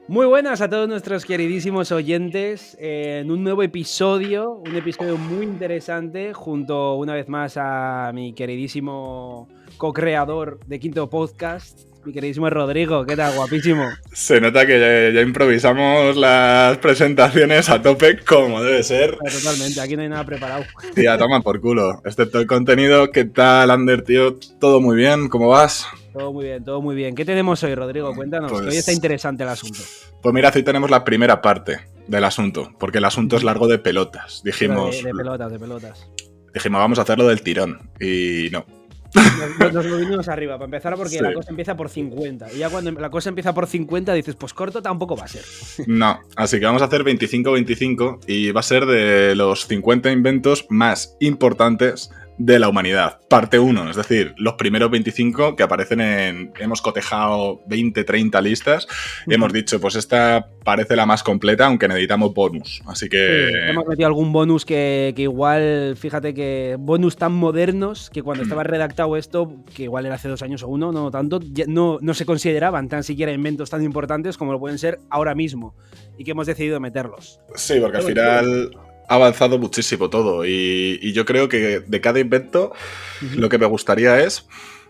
Muy buenas a todos nuestros queridísimos oyentes en un nuevo episodio, un episodio muy interesante junto una vez más a mi queridísimo co-creador de Quinto Podcast, mi queridísimo Rodrigo. ¿Qué tal? Guapísimo. Se nota que ya improvisamos las presentaciones a tope como debe ser. Totalmente, aquí no hay nada preparado. Tía, toma por culo, excepto el contenido. ¿Qué tal, Ander, tío? ¿Todo muy bien? ¿Cómo vas? Todo muy bien, todo muy bien. ¿Qué tenemos hoy, Rodrigo? Cuéntanos, que hoy está interesante el asunto. Pues mira, hoy tenemos la primera parte del asunto, porque el asunto es largo de pelotas. Dijimos, De pelotas. Dijimos, vamos a hacerlo del tirón. Y no. Nos lo vinimos arriba, para empezar, porque sí. La cosa empieza por 50. Y ya cuando la cosa empieza por 50 dices, pues corto tampoco va a ser. No, así que vamos a hacer 25-25 y va a ser de los 50 inventos más importantes de la humanidad. Parte 1, es decir, los primeros 25 que aparecen en... Hemos cotejado 20-30 listas y hemos dicho, pues esta parece la más completa, aunque necesitamos bonus. Así que... Sí, hemos metido algún bonus que igual, fíjate que bonus tan modernos que cuando estaba redactado esto, que igual era hace 2 años o 1, no tanto, no se consideraban tan siquiera inventos tan importantes como lo pueden ser ahora mismo y que hemos decidido meterlos. Sí, porque al final... Ha avanzado muchísimo todo y yo creo que de cada invento lo que me gustaría es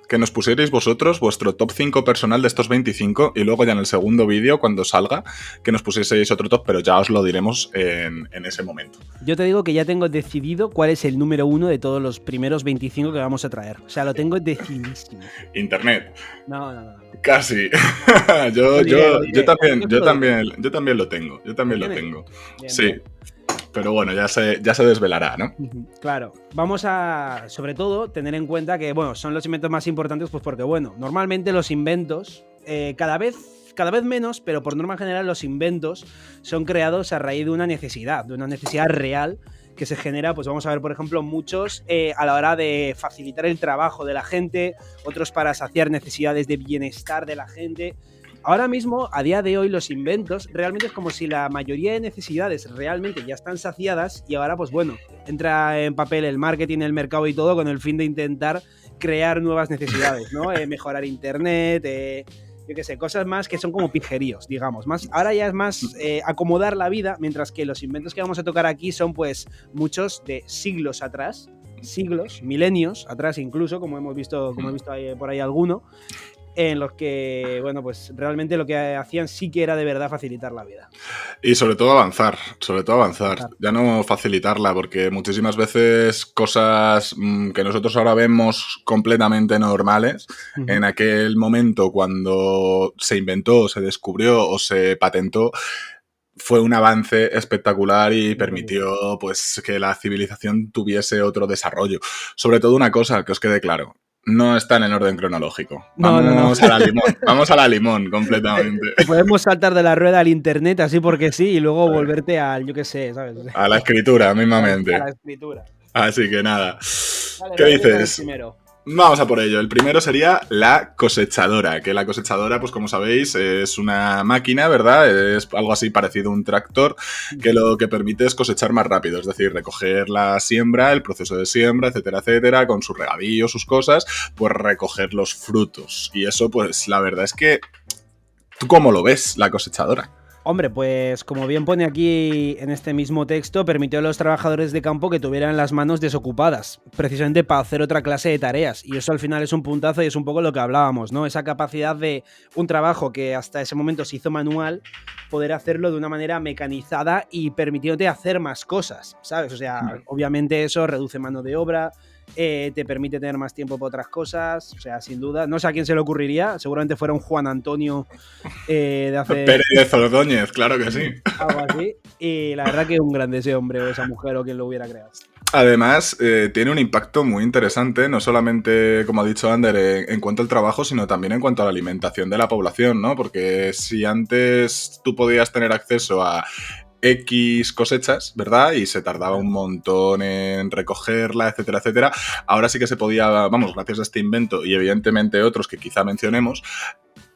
que nos pusierais vosotros vuestro top 5 personal de estos 25 y luego ya en el segundo vídeo, cuando salga, que nos pusieseis otro top, pero ya os lo diremos en ese momento. Yo te digo que ya tengo decidido cuál es el número 1 de todos los primeros 25 que vamos a traer. O sea, lo tengo decidísimo. Internet. No. Casi. yo también lo tengo. Yo también lo tengo. Bien, sí. Bien. Pero bueno, ya se desvelará, ¿no? Claro. Vamos a, sobre todo, tener en cuenta que, bueno, son los inventos más importantes, pues porque, bueno, normalmente los inventos, cada vez menos, pero por norma general los inventos son creados a raíz de una necesidad real que se genera, pues vamos a ver, por ejemplo, muchos a la hora de facilitar el trabajo de la gente, otros para saciar necesidades de bienestar de la gente. Ahora mismo, a día de hoy, los inventos realmente es como si la mayoría de necesidades realmente ya están saciadas y ahora, pues bueno, entra en papel el marketing, el mercado y todo con el fin de intentar crear nuevas necesidades, ¿no? Mejorar internet, yo qué sé, cosas más que son como pijeríos, digamos. Ahora ya es más acomodar la vida, mientras que los inventos que vamos a tocar aquí son pues muchos de siglos atrás, milenios atrás incluso, como hemos visto por ahí alguno, en los que, bueno, pues realmente lo que hacían sí que era de verdad facilitar la vida. Y sobre todo avanzar. Ya no facilitarla, porque muchísimas veces cosas que nosotros ahora vemos completamente normales, en aquel momento cuando se inventó, se descubrió o se patentó, fue un avance espectacular y permitió pues que la civilización tuviese otro desarrollo. Sobre todo una cosa, que os quede claro. No está en el orden cronológico. Vamos a la limón completamente. Podemos saltar de la rueda al internet así porque sí y luego volverte al, yo qué sé, ¿sabes? A la escritura, mismamente. A la escritura. Así que nada. Vale, ¿qué dices? Vamos a por ello. El primero sería la cosechadora, que la cosechadora, pues como sabéis, es una máquina, ¿verdad? Es algo así parecido a un tractor, que lo que permite es cosechar más rápido, es decir, recoger la siembra, el proceso de siembra, etcétera, etcétera, con su regadío, sus cosas, pues recoger los frutos. Y eso, pues la verdad es que, ¿tú cómo lo ves, la cosechadora? Hombre, pues como bien pone aquí en este mismo texto, permitió a los trabajadores de campo que tuvieran las manos desocupadas, precisamente para hacer otra clase de tareas. Y eso al final es un puntazo y es un poco lo que hablábamos, ¿no? Esa capacidad de un trabajo que hasta ese momento se hizo manual, poder hacerlo de una manera mecanizada y permitiéndote hacer más cosas, ¿sabes? O sea, obviamente eso reduce mano de obra, te permite tener más tiempo para otras cosas, o sea, sin duda. No sé a quién se le ocurriría, seguramente fuera un Juan Antonio de hace... Pérez Ordóñez, claro que sí. Algo así. Y la verdad que un grande ese hombre o esa mujer o quien lo hubiera creado. Además, tiene un impacto muy interesante, no solamente, como ha dicho Ander, en cuanto al trabajo, sino también en cuanto a la alimentación de la población, ¿no? Porque si antes tú podías tener acceso a X cosechas, ¿verdad? Y se tardaba un montón en recogerla, etcétera, etcétera. Ahora sí que se podía, vamos, gracias a este invento y evidentemente otros que quizá mencionemos,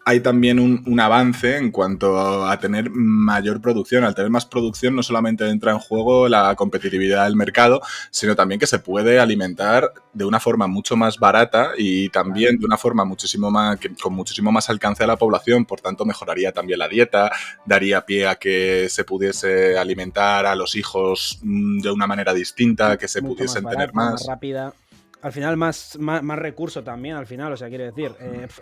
hay también un avance en cuanto a tener mayor producción. Al tener más producción no solamente entra en juego la competitividad del mercado, sino también que se puede alimentar de una forma mucho más barata y también de una forma muchísimo más, con muchísimo más alcance a la población. Por tanto, mejoraría también la dieta, daría pie a que se pudiese alimentar a los hijos de una manera distinta, que se mucho más pudiesen tener barata, más más. rápida. Al final, más recurso también, al final, o sea, quiero decir,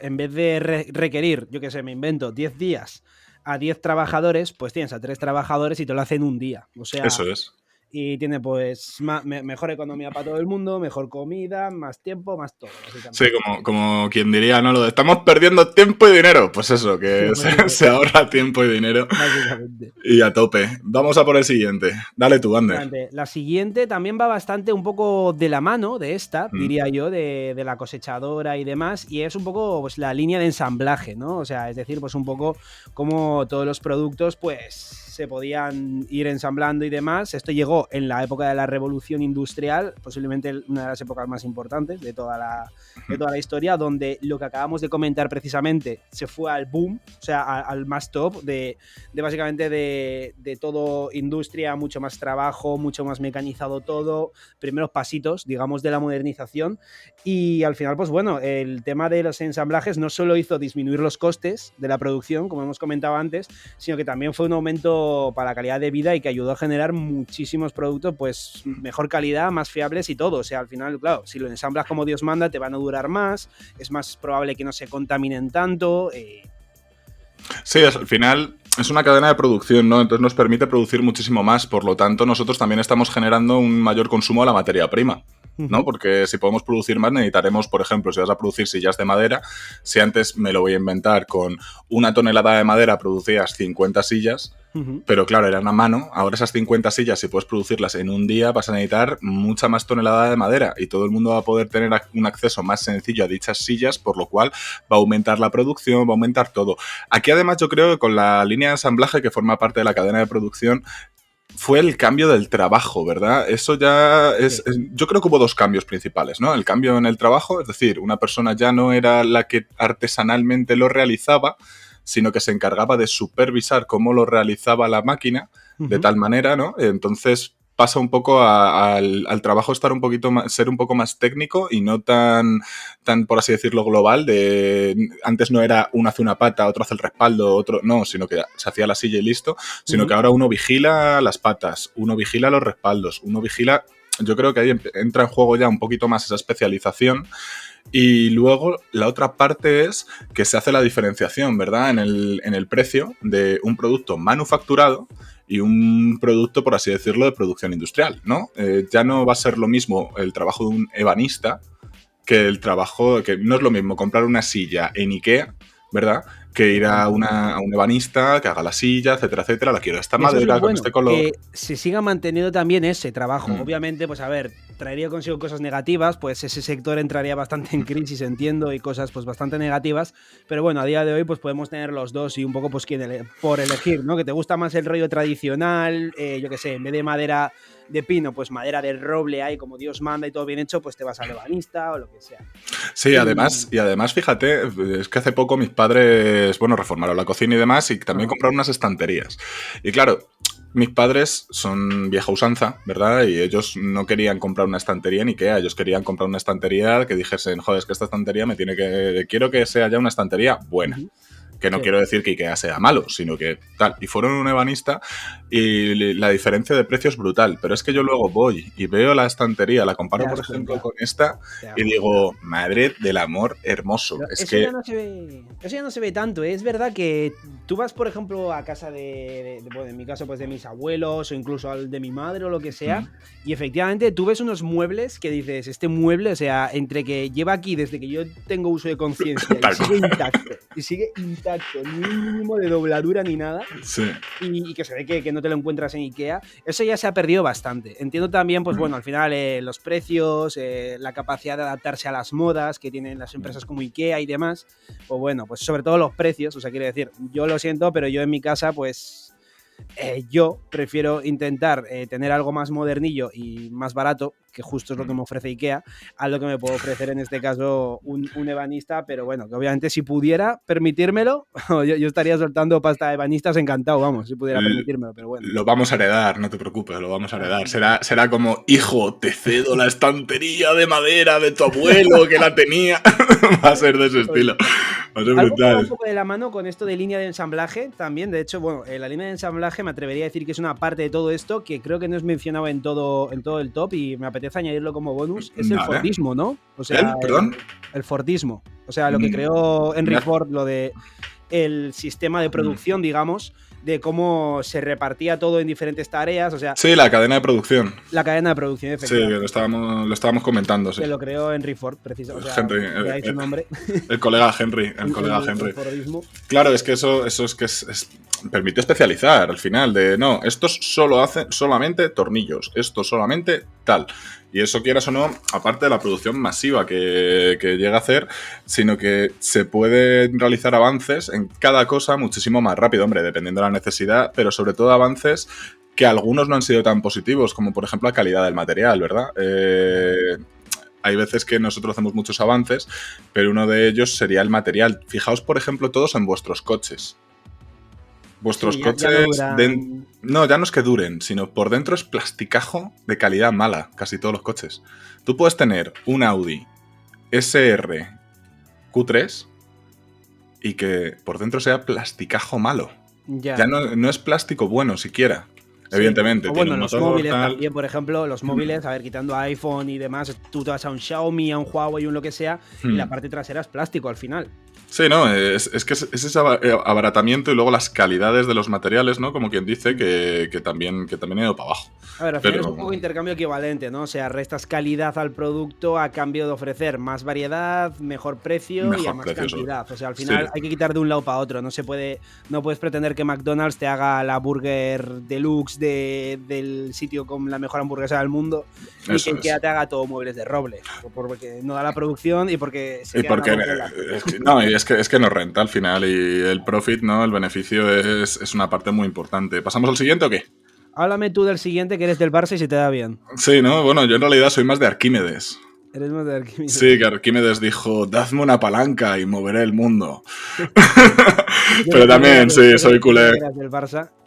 en vez de requerir, yo qué sé, me invento, 10 días a 10 trabajadores, pues tienes a 3 trabajadores y te lo hacen un día. O sea, Eso es. y tiene pues mejor economía para todo el mundo, mejor comida, más tiempo, más todo, Sí, básicamente. como quien diría, ¿no? Lo de estamos perdiendo tiempo y dinero. Pues eso, que Pues eso, se ahorra tiempo y dinero. básicamente. Y a tope. Vamos a por el siguiente. Dale tú, Ander. La siguiente también va bastante un poco de la mano de esta, Mm. diría yo, de la cosechadora y demás, y es un poco pues, la línea de ensamblaje, ¿no? O sea, es decir, pues un poco como todos los productos pues se podían ir ensamblando y demás. Esto llegó en la época de la Revolución Industrial, posiblemente una de las épocas más importantes de toda la historia, donde lo que acabamos de comentar precisamente se fue al boom, o sea, al más top de básicamente de todo industria, mucho más trabajo, mucho más mecanizado todo, primeros pasitos, digamos, de la modernización. Y al final, pues bueno, el tema de los ensamblajes no solo hizo disminuir los costes de la producción, como hemos comentado antes, sino que también fue un aumento para la calidad de vida y que ayudó a generar muchísimos productos, pues mejor calidad, más fiables y todo. O sea, al final, claro, si lo ensamblas como Dios manda, te van a durar más, es más probable que no se contaminen tanto. Sí, al final es una cadena de producción, ¿no? Entonces nos permite producir muchísimo más. Por lo tanto, nosotros también estamos generando un mayor consumo de la materia prima, ¿no? Porque si podemos producir más, necesitaremos, por ejemplo, si vas a producir sillas de madera, si antes me lo voy a inventar, con 1 tonelada de madera producías 50 sillas, pero claro, eran a mano. Ahora esas 50 sillas, si puedes producirlas en un día, vas a necesitar mucha más tonelada de madera y todo el mundo va a poder tener un acceso más sencillo a dichas sillas, por lo cual va a aumentar la producción, va a aumentar todo. Aquí además yo creo que con la línea de ensamblaje que forma parte de la cadena de producción, fue el cambio del trabajo, ¿verdad? Eso ya es... Yo creo que hubo 2 cambios principales, ¿no? El cambio en el trabajo, es decir, una persona ya no era la que artesanalmente lo realizaba, sino que se encargaba de supervisar cómo lo realizaba la máquina, de tal manera, ¿no? Entonces pasa un poco al trabajo estar un poquito más, ser un poco más técnico y no tan, por así decirlo, global. Antes no era uno hace una pata, otro hace el respaldo, otro no, sino que se hacía la silla y listo, sino que ahora uno vigila las patas, uno vigila los respaldos, uno vigila... Yo creo que ahí entra en juego ya un poquito más esa especialización. Y luego la otra parte es que se hace la diferenciación, ¿verdad? En el precio de un producto manufacturado y un producto, por así decirlo, de producción industrial, ¿no? Ya no va a ser lo mismo el trabajo de un ebanista que el trabajo, que no es lo mismo comprar una silla en IKEA, ¿verdad? Que ir a un ebanista que haga la silla, etcétera, etcétera. La quiero de esta Eso es lo madera, con bueno, este color. que se siga manteniendo también ese trabajo. Obviamente, pues a ver, traería consigo cosas negativas, pues ese sector entraría bastante en crisis, entiendo, y cosas pues bastante negativas, pero bueno, a día de hoy pues podemos tener los dos y un poco pues por elegir, ¿no? Que te gusta más el rollo tradicional, yo qué sé, en vez de madera de pino, pues madera de roble ahí como Dios manda y todo bien hecho, pues te vas al ebanista o lo que sea. Sí, además, fíjate, es que hace poco mis padres, bueno, reformaron la cocina y demás y también compraron unas estanterías. Y claro, mis padres son vieja usanza, ¿verdad? Y ellos no querían comprar una estantería en IKEA, ellos querían comprar una estantería que dijesen, joder, es que esta estantería quiero que sea ya una estantería buena. Que no quiero decir que IKEA sea malo, sino que tal. Y fueron un ebanista y la diferencia de precio es brutal. Pero es que yo luego voy y veo la estantería, la comparo, por ejemplo, con esta y digo, madre del amor hermoso. Pero Es eso que... ya no se ve tanto. Es verdad que tú vas, por ejemplo, a casa bueno, en mi caso, pues de mis abuelos o incluso al de mi madre o lo que sea, y efectivamente tú ves unos muebles que dices, este mueble, o sea, entre que lleva aquí desde que yo tengo uso de conciencia y sigue intacto, ni un mínimo de dobladura ni nada, y que se ve que no te lo encuentras en IKEA, eso ya se ha perdido bastante. Entiendo también, pues bueno, al final los precios, la capacidad de adaptarse a las modas que tienen las empresas como IKEA y demás, pues bueno, pues sobre todo los precios, o sea, quiero decir, yo lo siento, pero yo en mi casa, pues Yo prefiero intentar tener algo más modernillo y más barato, que justo es lo que me ofrece IKEA, a lo que me puede ofrecer en este caso un ebanista, pero bueno, que obviamente si pudiera permitírmelo, yo estaría soltando pasta de ebanistas encantado, vamos, si pudiera permitírmelo, pero bueno. Lo vamos a heredar, no te preocupes, lo vamos a heredar. Será como, hijo, te cedo la estantería de madera de tu abuelo que la tenía. Va a ser de ese estilo. Va a ser algo que va brutal. un poco de la mano con esto de línea de ensamblaje también. De hecho, bueno, la línea de ensamblaje me atrevería a decir que es una parte de todo esto que creo que no es mencionado en todo el top y me apetece añadirlo como bonus. Es el Fordismo, ¿no? O sea, ¿Perdón? El Fordismo. O sea, lo que creó Henry Ford, lo de el sistema de producción, digamos, de cómo se repartía todo en diferentes tareas, o sea... Sí, la cadena de producción. La cadena de producción, efectivamente. Sí, lo estábamos comentando, sí. Que lo creó Henry Ford, precisamente. O sea, Henry, su nombre. El colega Henry, el Fordismo. Claro, es que eso es que permite especializar al final, de no, estos solo hacen solamente tornillos, esto solamente tal. Y eso, quieras o no, aparte de la producción masiva que llega a hacer, sino que se pueden realizar avances en cada cosa muchísimo más rápido, hombre, dependiendo de la necesidad, pero sobre todo avances que algunos no han sido tan positivos, como por ejemplo la calidad del material, ¿verdad? Hay veces que nosotros hacemos muchos avances, pero uno de ellos sería el material. Fijaos, por ejemplo, todos en vuestros coches. Vuestros coches... No, ya no es que duren, sino por dentro es plasticajo de calidad mala, casi todos los coches. Tú puedes tener un Audi SR Q3 y que por dentro sea plasticajo malo. Ya no es plástico bueno siquiera. Sí. Evidentemente. O bueno, los móviles también, por ejemplo, los móviles, a ver, quitando iPhone y demás, tú te vas a un Xiaomi, a un Huawei, un lo que sea, y la parte trasera es plástico al final. Sí, no, es que es ese abaratamiento y luego las calidades de los materiales, ¿no? Como quien dice, que también ha ido para abajo. A ver, al final es un poco intercambio equivalente, ¿no? O sea, restas calidad al producto a cambio de ofrecer más variedad, mejor precio y a más cantidad. O sea, al final hay que quitar de un lado para otro. No puedes pretender que McDonald's te haga la burger deluxe del sitio con la mejor hamburguesa del mundo y que IKEA te haga todo muebles de roble. Porque no da la producción y porque se es que no renta al final y el profit, ¿no? El beneficio es una parte muy importante. ¿Pasamos al siguiente o qué? Háblame tú del siguiente, que eres del Barça y se te da bien. Sí, ¿no? Bueno, yo en realidad soy más de Arquímedes. Eres más de Arquímedes. Sí, que Arquímedes dijo, dadme una palanca y moveré el mundo. Pero también, sí, soy culé.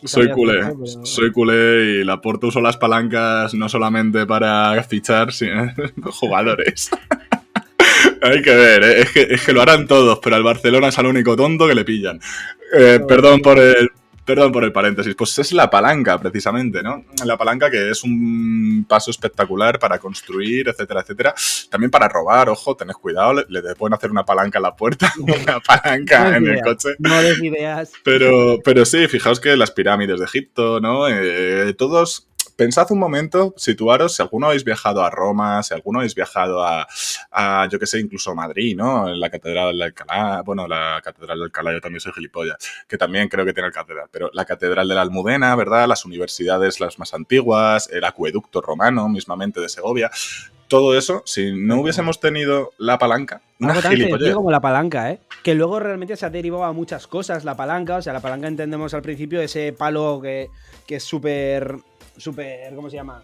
Soy culé y Laporta usó las palancas no solamente para fichar, sino jugadores. Hay que ver, es que lo harán todos, pero al Barcelona es el único tonto que le pillan. Perdón por el paréntesis. Pues es la palanca, precisamente, ¿no? La palanca, que es un paso espectacular para construir, etcétera, etcétera. También para robar, ojo, tened cuidado, le pueden hacer una palanca en la puerta, una palanca en el coche. No des ideas. Pero sí, fijaos que las pirámides de Egipto, ¿no? Todos... Pensad un momento, situaros, si alguno habéis viajado a Roma, si alguno habéis viajado a yo que sé, incluso a Madrid, ¿no? En la Catedral de Alcalá, bueno, la Catedral de Alcalá, yo también soy gilipollas, que también creo que tiene el catedral, pero la Catedral de la Almudena, ¿verdad? Las universidades las más antiguas, el acueducto romano, mismamente de Segovia, todo eso, si no hubiésemos tenido la palanca, una gilipollez. Como la palanca, que luego realmente se ha derivado a muchas cosas, la palanca, o sea, la palanca entendemos al principio ese palo que es súper, ¿cómo se llama?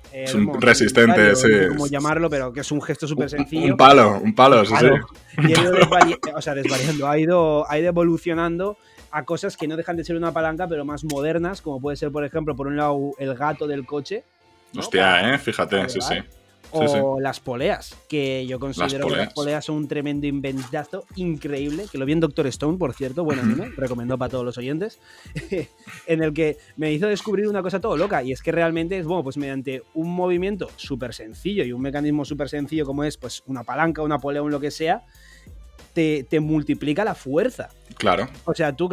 Resistente, sí. No sé cómo llamarlo, pero que es un gesto súper sencillo. Un palo, sí. Y ha ido desvariando, ha ido evolucionando a cosas que no dejan de ser una palanca, pero más modernas, como puede ser, por ejemplo, por un lado, el gato del coche. ¿No? Hostia, fíjate, sí. O las poleas, que yo considero que las poleas son un tremendo inventazo increíble, que lo vi en Doctor Stone, por cierto, bueno, ¿no? Recomendó para todos los oyentes, en el que me hizo descubrir una cosa todo loca, y es que realmente es, bueno, pues mediante un movimiento súper sencillo y un mecanismo súper sencillo como es, pues una palanca, una polea, un lo que sea, te multiplica la fuerza. Claro. O sea, tú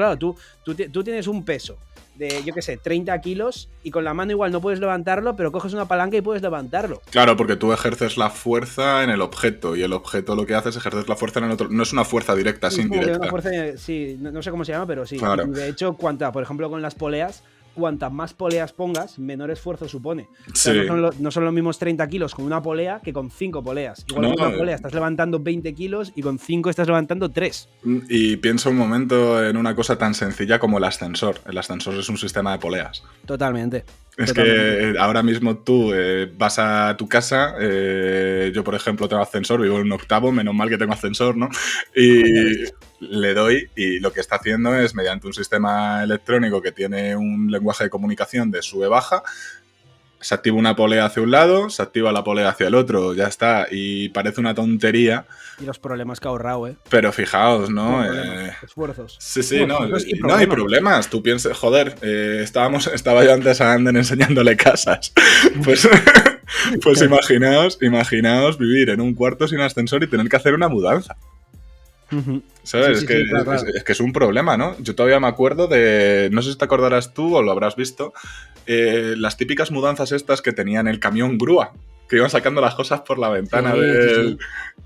tienes un peso de, yo qué sé, 30 kilos y con la mano igual no puedes levantarlo, pero coges una palanca y puedes levantarlo. Claro, porque tú ejerces la fuerza en el objeto y el objeto lo que hace es ejercer la fuerza en el otro. No es una fuerza directa, es indirecta. Una fuerza, sí, no sé cómo se llama, pero sí. Claro. Y de hecho, por ejemplo, con las poleas, cuantas más poleas pongas, menor esfuerzo supone. O sea, Sí. no son los mismos 30 kilos con una polea que con 5 poleas. Igual No, con una polea estás levantando 20 kilos y con 5 estás levantando 3. y pienso un momento en una cosa tan sencilla como el ascensor. El ascensor es un sistema de poleas. Totalmente. Es Totalmente. que ahora mismo tú vas a tu casa, yo por ejemplo tengo ascensor, vivo en un octavo, menos mal que tengo ascensor, ¿no? Y le doy y lo que está haciendo es, mediante un sistema electrónico que tiene un lenguaje de comunicación de sube-baja, se activa una polea hacia un lado, se activa la polea hacia el otro, ya está. Y parece una tontería, Y los problemas que ha ahorrado, ¿eh? pero fijaos, ¿no? Esfuerzos. Sí, Bueno, no, esfuerzos y no hay problemas. problemas. Tú piensas, joder, estaba yo antes a Ander enseñándole casas. Pues, pues imaginaos vivir en un cuarto sin ascensor y tener que hacer una mudanza. ¿Sabes? Sí, claro. Es que es un problema, ¿no? Yo todavía me acuerdo de, no sé si te acordarás tú o lo habrás visto, las típicas mudanzas estas que tenían el camión grúa, que iban sacando las cosas por la ventana del...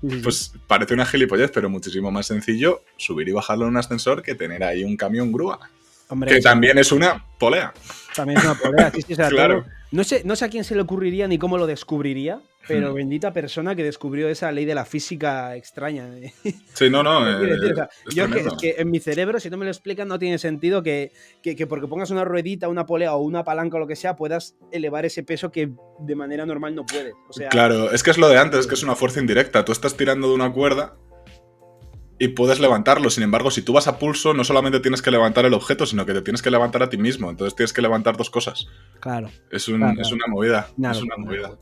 Sí. Pues parece una gilipollez, pero muchísimo más sencillo subir y bajarlo en un ascensor que tener ahí un camión grúa. Hombre, Que también es una polea. También es una polea, sí, o sea, Claro. todo. No sé a quién se le ocurriría ni cómo lo descubriría, pero bendita persona que descubrió esa ley de la física extraña. Sí, no, Es tremendo. que en mi cerebro, si no me lo explican, no tiene sentido que porque pongas una ruedita, una polea o una palanca o lo que sea, puedas elevar ese peso que de manera normal no puedes. O sea, Claro, es que es lo de antes, es que es una fuerza indirecta. Tú estás tirando de una cuerda y puedes levantarlo. Sin embargo, si tú vas a pulso, no solamente tienes que levantar el objeto, sino que te tienes que levantar a ti mismo. Entonces tienes que levantar dos cosas. claro. Es una movida. Una es una locura. movida.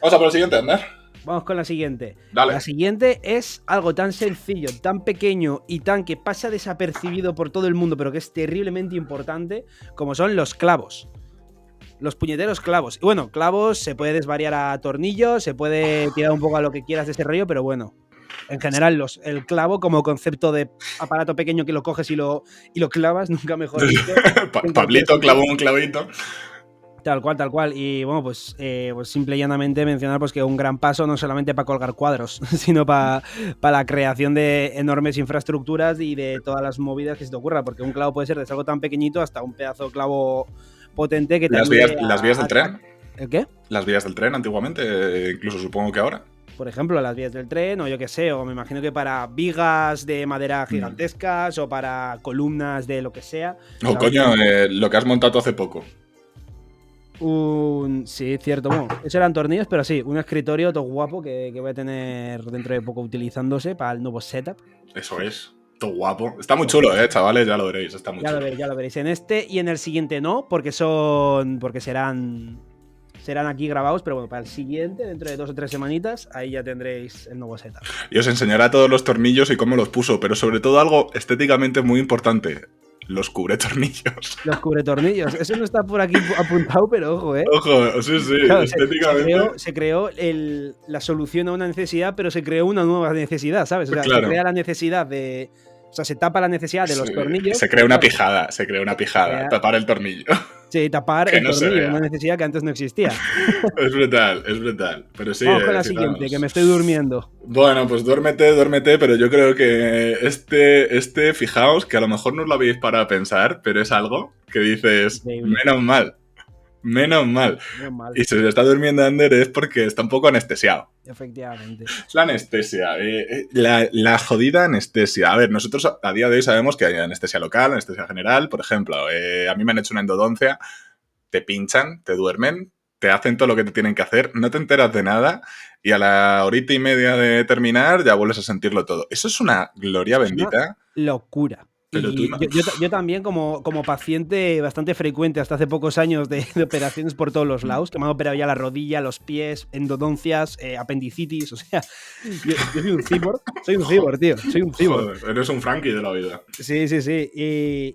Vamos a por el siguiente, Ander. Vamos con la siguiente. Dale. La siguiente es algo tan sencillo, tan pequeño y tan que pasa desapercibido por todo el mundo, pero que es terriblemente importante, como son los clavos. Los puñeteros clavos. Y bueno, clavos se puede desvariar a tornillos, se puede tirar un poco a lo que quieras de ese rollo, pero bueno. En general, el clavo como concepto de aparato pequeño que lo coges y lo clavas, nunca mejor dicho. Pablito clavó un clavito. Tal cual. Y bueno, pues simple y llanamente mencionar pues que un gran paso no solamente para colgar cuadros, sino para la creación de enormes infraestructuras y de todas las movidas que se te ocurra, porque un clavo puede ser desde algo tan pequeñito hasta un pedazo de clavo potente que te Las vías del tren. ¿El qué? Las vías del tren antiguamente, incluso supongo que ahora. Por ejemplo, las vías del tren, o yo qué sé, o me imagino que para vigas de madera gigantescas, o para columnas de lo que sea. Oh, coño, lo que has montado tú hace poco. Sí, cierto. Bueno, esos eran tornillos, pero sí, un escritorio todo guapo que voy a tener dentro de poco utilizándose para el nuevo setup. Eso es. Todo guapo. Está muy chulo, chavales, ya lo veréis. Está muy chulo. Ya lo veréis en este y en el siguiente no, porque serán aquí grabados, pero bueno, para el siguiente, dentro de 2 o 3 semanitas, ahí ya tendréis el nuevo setup. Y os enseñaré todos los tornillos y cómo los puso, pero sobre todo algo estéticamente muy importante. Los cubretornillos. Los cubretornillos. Eso no está por aquí apuntado, pero ojo, ¿eh? Ojo, sí, Claro, estéticamente. se creó la solución a una necesidad, pero se creó una nueva necesidad, ¿sabes? O sea, Claro. se crea la necesidad de... O sea, se tapa la necesidad de los tornillos. Se crea una pijada, tapar el tornillo. Sí, tapar el tornillo, una necesidad que antes no existía. Es brutal. Pero sí, vamos con la siguiente, que me estoy durmiendo. Bueno, pues duérmete, pero yo creo que fijaos, que a lo mejor no os lo habéis para pensar, pero es algo que dices, menos mal. Y si se está durmiendo Ander es porque está un poco anestesiado. Efectivamente. Es la anestesia, la jodida anestesia. A ver, nosotros a día de hoy sabemos que hay anestesia local, anestesia general. Por ejemplo, a mí me han hecho una endodoncia, te pinchan, te duermen, te hacen todo lo que te tienen que hacer, no te enteras de nada y a la horita y media de terminar ya vuelves a sentirlo todo. Eso es una gloria bendita. Una locura. Pero y yo también, como paciente bastante frecuente hasta hace pocos años de operaciones por todos los lados, que me han operado ya la rodilla, los pies, endodoncias, apendicitis, o sea, yo soy un cyborg, tío, soy un cyborg. Joder, eres un Frankie de la vida. Sí,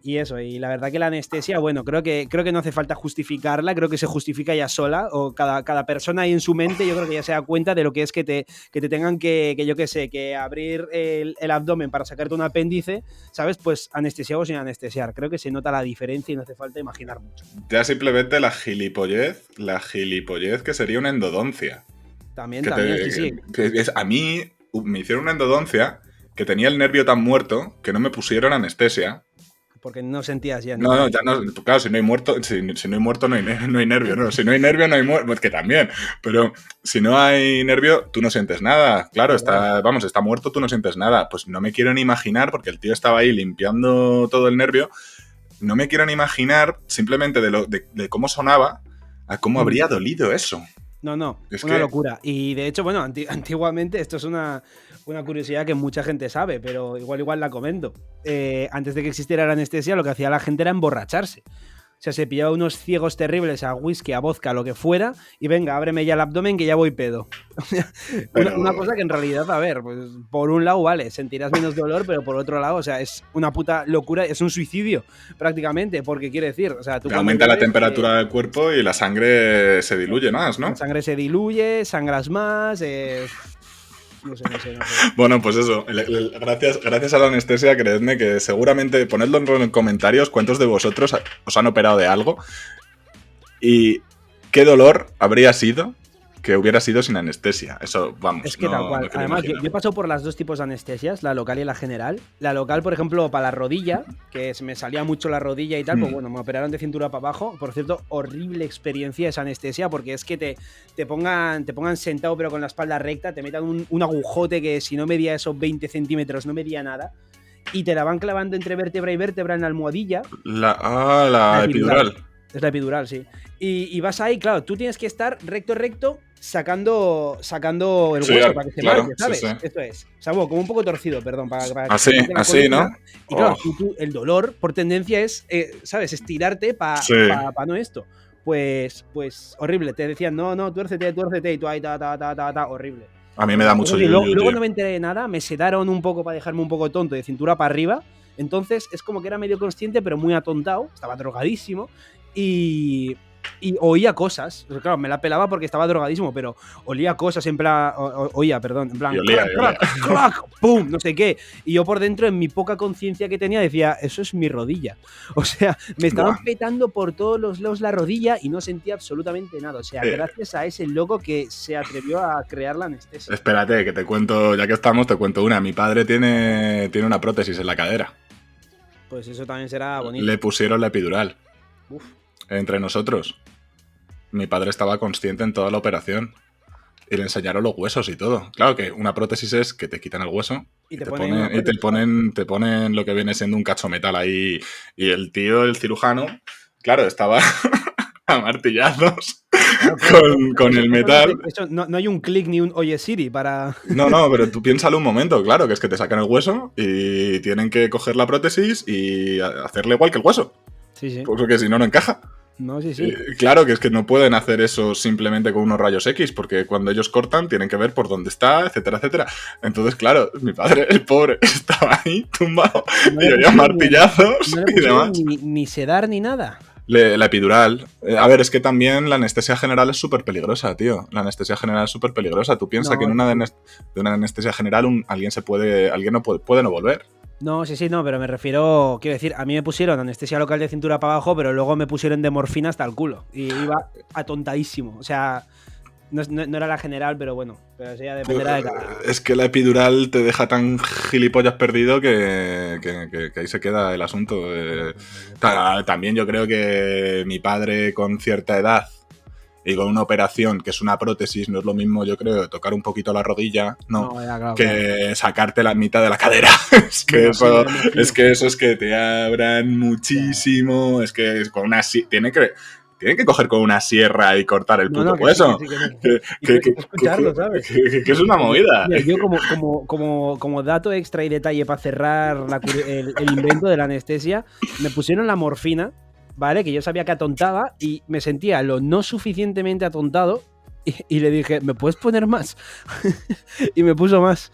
y eso, y la verdad que la anestesia, bueno, creo que no hace falta justificarla, creo que se justifica ya sola, o cada persona ahí en su mente, yo creo que ya se da cuenta de lo que es que te tengan que yo qué sé, que abrir el abdomen para sacarte un apéndice, ¿sabes? Pues anestesiado o sin anestesiar. Creo que se nota la diferencia y no hace falta imaginar mucho. Ya simplemente la gilipollez que sería una endodoncia. También, sí. A mí me hicieron una endodoncia que tenía el nervio tan muerto que no me pusieron anestesia. porque no sentías ya. No, ya no. Claro, si no hay muerto, si no hay muerto no hay nervio, ¿no? Si no hay nervio no hay muerto, pues que también. Pero si no hay nervio, tú no sientes nada. Claro, está muerto, tú no sientes nada. Pues no me quiero ni imaginar, porque el tío estaba ahí limpiando todo el nervio. No me quiero ni imaginar simplemente de cómo sonaba a cómo habría dolido eso. No, es una locura. Y de hecho, bueno, antiguamente, esto es una curiosidad que mucha gente sabe, pero igual la comento. Antes de que existiera la anestesia, lo que hacía la gente era emborracharse. O sea, se pillaba unos ciegos terribles a whisky, a vodka, lo que fuera, y venga, ábreme ya el abdomen que ya voy pedo. Una cosa que en realidad, a ver, pues por un lado, vale, sentirás menos dolor, pero por otro lado, o sea, es una puta locura, es un suicidio prácticamente, porque quiere decir, o sea, tú aumenta la temperatura del cuerpo y la sangre se diluye más, ¿no? La sangre se diluye, sangras más, no sé. Bueno, pues eso, gracias a la anestesia, creedme que seguramente, ponedlo en los comentarios, cuántos de vosotros os han operado de algo y qué dolor habría sido que hubiera sido sin anestesia. Eso, vamos. Es que tal cual. Además, yo he pasado por las dos tipos de anestesias, la local y la general. La local, por ejemplo, para la rodilla, que se me salía mucho la rodilla y tal, pues bueno, me operaron de cintura para abajo. Por cierto, horrible experiencia esa anestesia, porque es que te pongan sentado pero con la espalda recta, te metan un agujote que si no medía esos 20 centímetros no medía nada, y te la van clavando entre vértebra y vértebra en la almohadilla. La epidural. Es la epidural, sí. Y vas ahí, claro, tú tienes que estar recto, sacando el hueso para que se marque, ¿sabes? Sí. Esto es. O sea, bueno, como un poco torcido, perdón. Así, ¿no? Y claro, tú, el dolor, por tendencia, es, ¿sabes? Estirarte para no esto. Pues horrible. Te decían, no, tuércete, y tú ahí, horrible. A mí me da mucho luego no me enteré de nada, me sedaron un poco para dejarme un poco tonto de cintura para arriba. Entonces es como que era medio consciente, pero muy atontado, estaba drogadísimo. Y oía cosas, claro, me la pelaba porque estaba drogadísimo, pero olía cosas en plan, en plan, clac, pum, no sé qué, y yo por dentro en mi poca conciencia que tenía decía, eso es mi rodilla, o sea, me estaban petando por todos los lados la rodilla y no sentía absolutamente nada, o sea, gracias a ese loco que se atrevió a crear la anestesia. Espérate, que te cuento, ya que estamos, te cuento una, mi padre tiene una prótesis en la cadera. Pues eso también será bonito. Le pusieron la epidural. Uf. Entre nosotros. Mi padre estaba consciente en toda la operación. Y le enseñaron los huesos y todo. Claro que una prótesis es que te quitan el hueso y te ponen lo que viene siendo un cacho metal ahí. Y el tío, el cirujano, claro, estaba a martillazos con el metal. No hay un clic ni un oye Siri para... No, pero tú piénsalo un momento, claro, que es que te sacan el hueso y tienen que coger la prótesis y hacerle igual que el hueso. Sí. Porque si no, no encaja. No, sí. Claro que es que no pueden hacer eso simplemente con unos rayos X, porque cuando ellos cortan tienen que ver por dónde está, etcétera, etcétera. Entonces, claro, mi padre, el pobre, estaba ahí tumbado y oía martillazos y demás. Ni sedar ni nada. La epidural. A ver, es que también la anestesia general es súper peligrosa, tío. La anestesia general es súper peligrosa. Tú piensas que en una anestesia general alguien no puede no volver. No, sí, no, pero me refiero, quiero decir, a mí me pusieron anestesia local de cintura para abajo, pero luego me pusieron de morfina hasta el culo. Y iba atontadísimo. O sea, no era la general, pero bueno, pero eso ya dependerá de cada... Es que la epidural te deja tan gilipollas perdido que ahí se queda el asunto. También yo creo que mi padre con cierta edad y con una operación que es una prótesis, no es lo mismo, yo creo, tocar un poquito la rodilla, que sacarte la mitad de la cadera. Es que eso es que te abran muchísimo. Es que con una tienen que coger con una sierra y cortar el puto hueso. Que es una movida. Mira, yo como dato extra y detalle para cerrar el invento de la anestesia, me pusieron la morfina, ¿vale? Que yo sabía que atontaba y me sentía lo no suficientemente atontado y le dije, ¿me puedes poner más? Y me puso más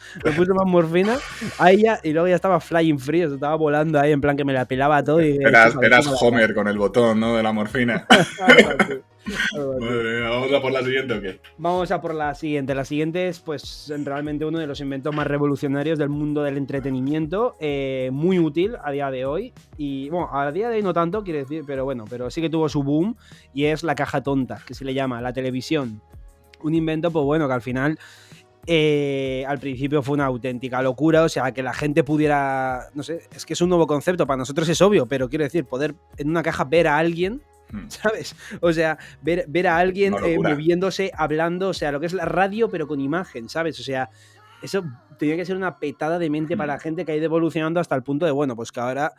morfina ahí ya, y luego ya estaba flying free, estaba volando ahí en plan que me la pelaba todo. Y eras Homer con el botón, ¿no? De la morfina. ¿Vamos a por la siguiente o qué? Vamos a por la siguiente. La siguiente es pues realmente uno de los inventos más revolucionarios del mundo del entretenimiento, muy útil a día de hoy. Y bueno, a día de hoy no tanto, quiere decir, pero sí que tuvo su boom, y es la caja tonta, que se le llama, la televisión. Un invento, pues bueno, que al final Al principio fue una auténtica locura, o sea, que la gente pudiera, no sé, es que es un nuevo concepto, para nosotros es obvio, pero quiero decir, poder en una caja ver a alguien, ¿sabes? O sea, ver a alguien moviéndose, hablando, o sea, lo que es la radio, pero con imagen, ¿sabes? O sea, eso tenía que ser una petada de mente para la gente que ha ido evolucionando hasta el punto de, bueno, pues que ahora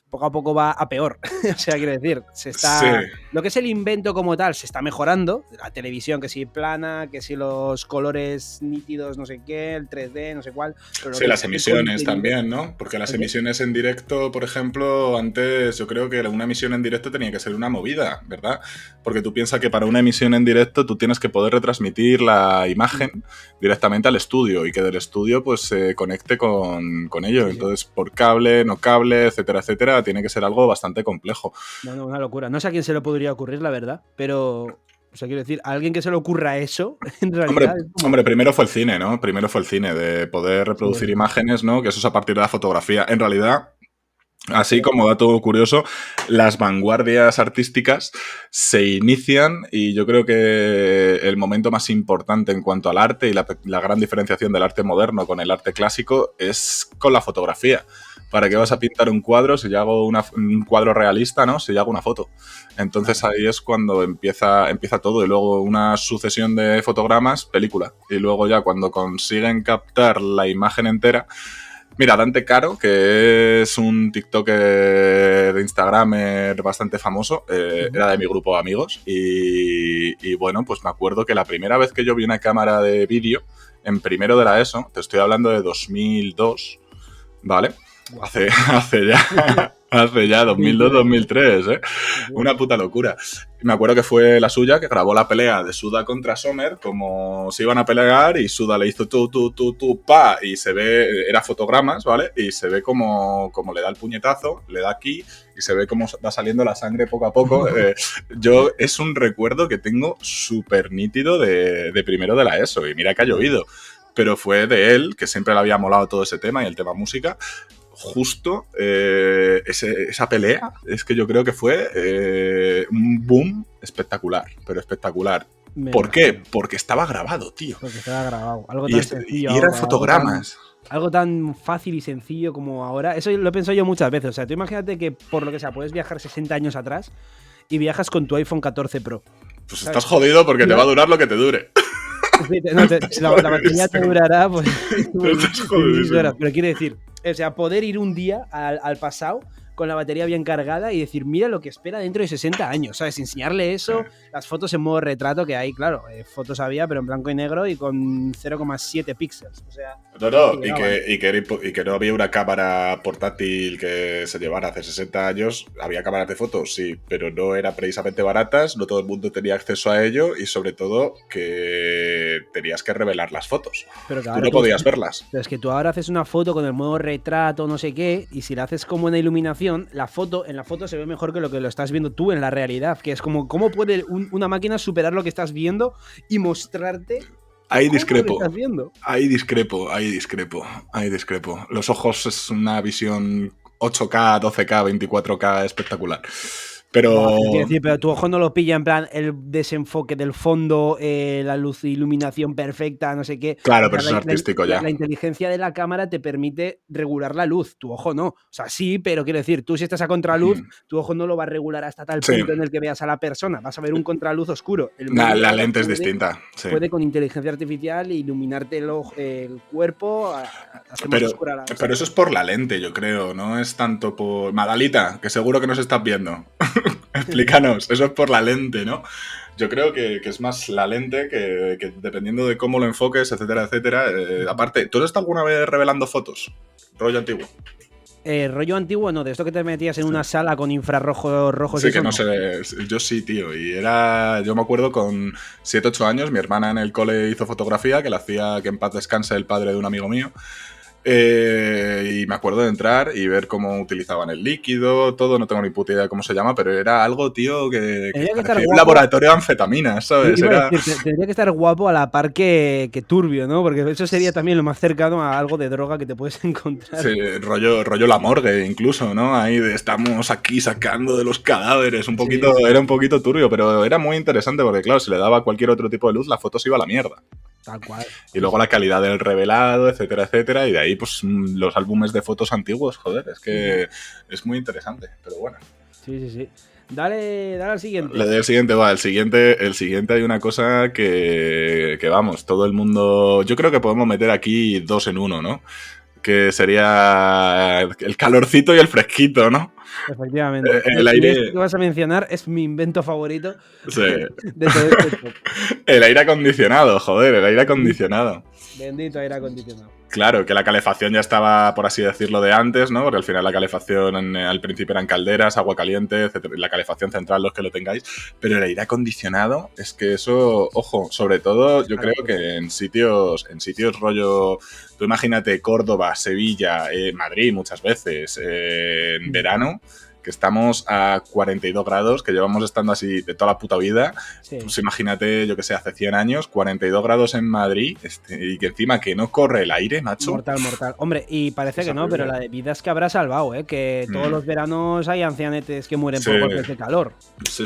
poco a poco va a peor. O sea, quiero decir, lo que es el invento como tal se está mejorando. La televisión, que si plana, que si los colores nítidos, no sé qué, el 3D, no sé cuál. Pero sí, las emisiones también, ¿no? Porque las emisiones en directo, por ejemplo, antes yo creo que una emisión en directo tenía que ser una movida, ¿verdad? Porque tú piensas que para una emisión en directo tú tienes que poder retransmitir la imagen directamente al estudio y que del estudio pues se conecte con ello. Entonces, por cable, no cable, etcétera, etcétera, tiene que ser algo bastante complejo. No, una locura. No sé a quién se le podría ocurrir, la verdad, pero, o sea, quiero decir, a alguien que se le ocurra eso, en realidad... Hombre, primero fue el cine, ¿no? Primero fue el cine, de poder reproducir imágenes, ¿no? Que eso es a partir de la fotografía. En realidad, así como dato curioso, las vanguardias artísticas se inician y yo creo que el momento más importante en cuanto al arte y la gran diferenciación del arte moderno con el arte clásico es con la fotografía. ¿Para qué vas a pintar un cuadro si yo hago un cuadro realista, ¿no? Si yo hago una foto. Entonces ahí es cuando empieza todo y luego una sucesión de fotogramas, película. Y luego ya cuando consiguen captar la imagen entera... Mira, Dante Caro, que es un TikToker de Instagramer bastante famoso, era de mi grupo de amigos y bueno, pues me acuerdo que la primera vez que yo vi una cámara de vídeo en primero de la ESO, te estoy hablando de 2002, ¿vale? Hace ya 2002-2003, ¿eh? Una puta locura. Me acuerdo que fue la suya que grabó la pelea de Suda contra Sommer, como se iban a pelear y Suda le hizo tú, pa, y se ve, era fotogramas, ¿vale? Y se ve como le da el puñetazo, le da aquí y se ve cómo va saliendo la sangre poco a poco. Es un recuerdo que tengo súper nítido de primero de la ESO y mira que ha llovido. Pero fue de él, que siempre le había molado todo ese tema y el tema música. Justo esa pelea es que yo creo que fue un boom espectacular, pero espectacular. ¿Por qué? Porque estaba grabado, tío. Porque estaba grabado. Algo tan sencillo. Y eran fotogramas. Algo tan fácil y sencillo como ahora. Eso lo he pensado yo muchas veces. O sea, tú imagínate que por lo que sea puedes viajar 60 años atrás y viajas con tu iPhone 14 Pro. Pues ¿sabes? Estás jodido porque te va a durar lo que te dure. La batería te durará pues, pero quiero decir, o sea, poder ir un día al pasado con la batería bien cargada y decir, mira lo que espera dentro de 60 años, ¿sabes? Enseñarle eso, las fotos en modo retrato, que hay, claro, fotos había, pero en blanco y negro y con 0,7 píxeles, o sea... No, y que no había una cámara portátil que se llevara hace 60 años, había cámaras de fotos, sí, pero no eran precisamente baratas, no todo el mundo tenía acceso a ello y sobre todo que tenías que revelar las fotos. Pero claro, tú no podías verlas. Pero es que tú ahora haces una foto con el modo retrato, no sé qué, y si la haces con buena iluminación, en la foto se ve mejor que lo estás viendo tú en la realidad, que es como cómo puede una máquina superar lo que estás viendo y mostrarte. Ahí discrepo. Ahí discrepo. Los ojos es una visión 8K, 12K, 24K espectacular. Pero... pero tu ojo no lo pilla en plan el desenfoque del fondo, la luz, iluminación perfecta, no sé qué. Claro, pero eso es artístico ya. La inteligencia de la cámara te permite regular la luz, tu ojo no. O sea, sí, pero quiero decir, tú si estás a contraluz, tu ojo no lo va a regular hasta tal punto en el que veas a la persona. Vas a ver un contraluz oscuro. La lente es distinta. Sí. Puede con inteligencia artificial iluminarte el cuerpo. Pero eso es por la lente, yo creo. No es tanto por... Madalita, que seguro que nos estás viendo. Explícanos, eso es por la lente, ¿no? Yo creo que es más la lente que dependiendo de cómo lo enfoques, etcétera, etcétera. Aparte, ¿tú has estado alguna vez revelando fotos? Rollo antiguo. Rollo antiguo, no, de esto que te metías en una sala con infrarrojos rojos. Sí, que no sé, yo sí, tío. Y yo me acuerdo con 7, 8 años, mi hermana en el cole hizo fotografía, que la hacía, que en paz descanse, el padre de un amigo mío. Y me acuerdo de entrar y ver cómo utilizaban el líquido, todo, no tengo ni puta idea de cómo se llama, pero era algo, tío, que parecía un laboratorio de anfetaminas, ¿sabes? Tendría que estar guapo a la par que turbio, ¿no? Porque eso sería también lo más cercano a algo de droga que te puedes encontrar. Sí, rollo la morgue incluso, ¿no? Ahí estamos aquí sacando de los cadáveres, era un poquito turbio, pero era muy interesante porque, claro, si le daba cualquier otro tipo de luz, la foto se iba a la mierda. Tal cual. Y luego la calidad del revelado, etcétera, etcétera. Y de ahí, pues, los álbumes de fotos antiguos, joder, es que es muy interesante, pero bueno. Sí. Dale al siguiente. El siguiente va, el siguiente hay una cosa que vamos, todo el mundo... Yo creo que podemos meter aquí 2 en 1, ¿no? Que sería el calorcito y el fresquito, ¿no? Efectivamente. El Y aire... este que vas a mencionar es mi invento favorito Sí. de todo este top. El aire acondicionado, joder, el aire acondicionado. Bendito aire acondicionado. Claro, que la calefacción ya estaba, por así decirlo, de antes, ¿no? Porque al final la calefacción al principio eran calderas, agua caliente, etcétera, la calefacción central, los que lo tengáis. Pero el aire acondicionado, es que eso, ojo, sobre todo yo creo que en sitios rollo, tú imagínate Córdoba, Sevilla, Madrid muchas veces, en verano, que estamos a 42 grados, que llevamos estando así de toda la puta vida. Sí. Pues imagínate, yo que sé, hace 100 años, 42 grados en Madrid, y que encima que no corre el aire, macho. Mortal. Hombre, y parece es que no, pero la de vida es que habrá salvado, ¿eh? Que todos los veranos hay ancianetes que mueren por golpes de calor. Sí,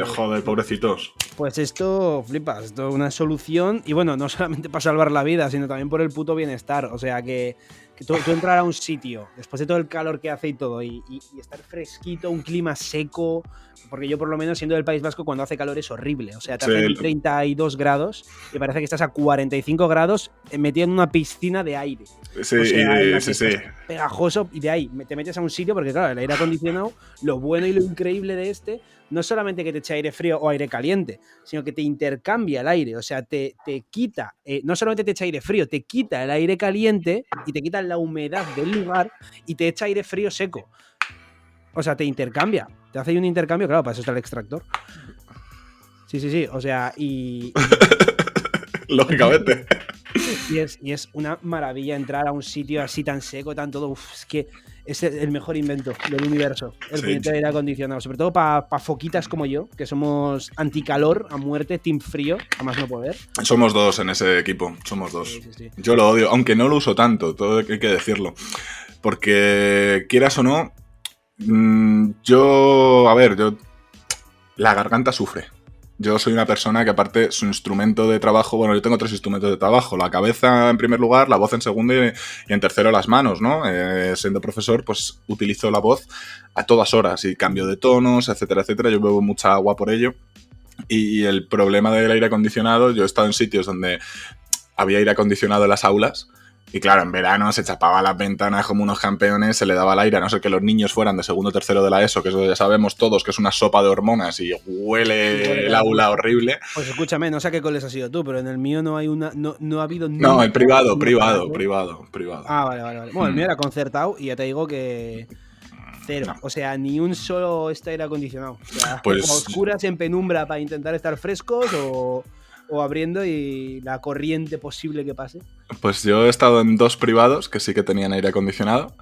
joder, pobrecitos. Pues esto, flipas, esto es una solución. Y bueno, no solamente para salvar la vida, sino también por el puto bienestar. O sea que tú entrar a un sitio, después de todo el calor que hace y todo, y estar fresquito, un clima seco, porque yo por lo menos siendo del País Vasco, cuando hace calor es horrible, o sea, te hacen 32 grados y parece que estás a 45 grados metido en una piscina de aire. Sí, o sea, sí. Pegajoso, y de ahí te metes a un sitio, porque claro, el aire acondicionado, lo bueno y lo increíble de este, no es solamente que te eche aire frío o aire caliente, sino que te intercambia el aire, o sea, te quita, no solamente te echa aire frío, te quita el aire caliente y te quita la humedad del lugar y te echa aire frío seco. O sea, te intercambia, te hace un intercambio, claro, para eso está el extractor. Sí, o sea, y lógicamente. Y es una maravilla entrar a un sitio así tan seco, tan todo. Es que es el mejor invento del universo, el puñetero aire acondicionado. Sobre todo para foquitas como yo, que somos anticalor a muerte, team frío, a más no poder. Somos dos en ese equipo, somos dos. Sí. Yo lo odio, aunque no lo uso tanto, todo hay que decirlo. Porque quieras o no, la garganta sufre. Yo soy una persona que aparte su instrumento de trabajo, bueno, yo tengo 3 instrumentos de trabajo, la cabeza en primer lugar, la voz en segundo y en tercero las manos, ¿no? Siendo profesor, pues utilizo la voz a todas horas y cambio de tonos, etcétera, etcétera. Yo bebo mucha agua por ello. Y el problema del aire acondicionado, yo he estado en sitios donde había aire acondicionado en las aulas. Y claro, en verano se chapaba las ventanas como unos campeones, se le daba el aire, a no ser que los niños fueran de segundo o tercero de la ESO, que eso ya sabemos todos que es una sopa de hormonas y huele el aula horrible. Pues escúchame, no sé a qué coles has sido tú, pero en el mío no hay no ha habido nunca. No, el privado. Ah, vale. Bueno, el mío era concertado y ya te digo que cero. No. O sea, ni un solo aire acondicionado. O sea, pues, a oscuras en penumbra para intentar estar frescos o abriendo y la corriente posible que pase. Pues yo he estado en 2 privados que sí que tenían aire acondicionado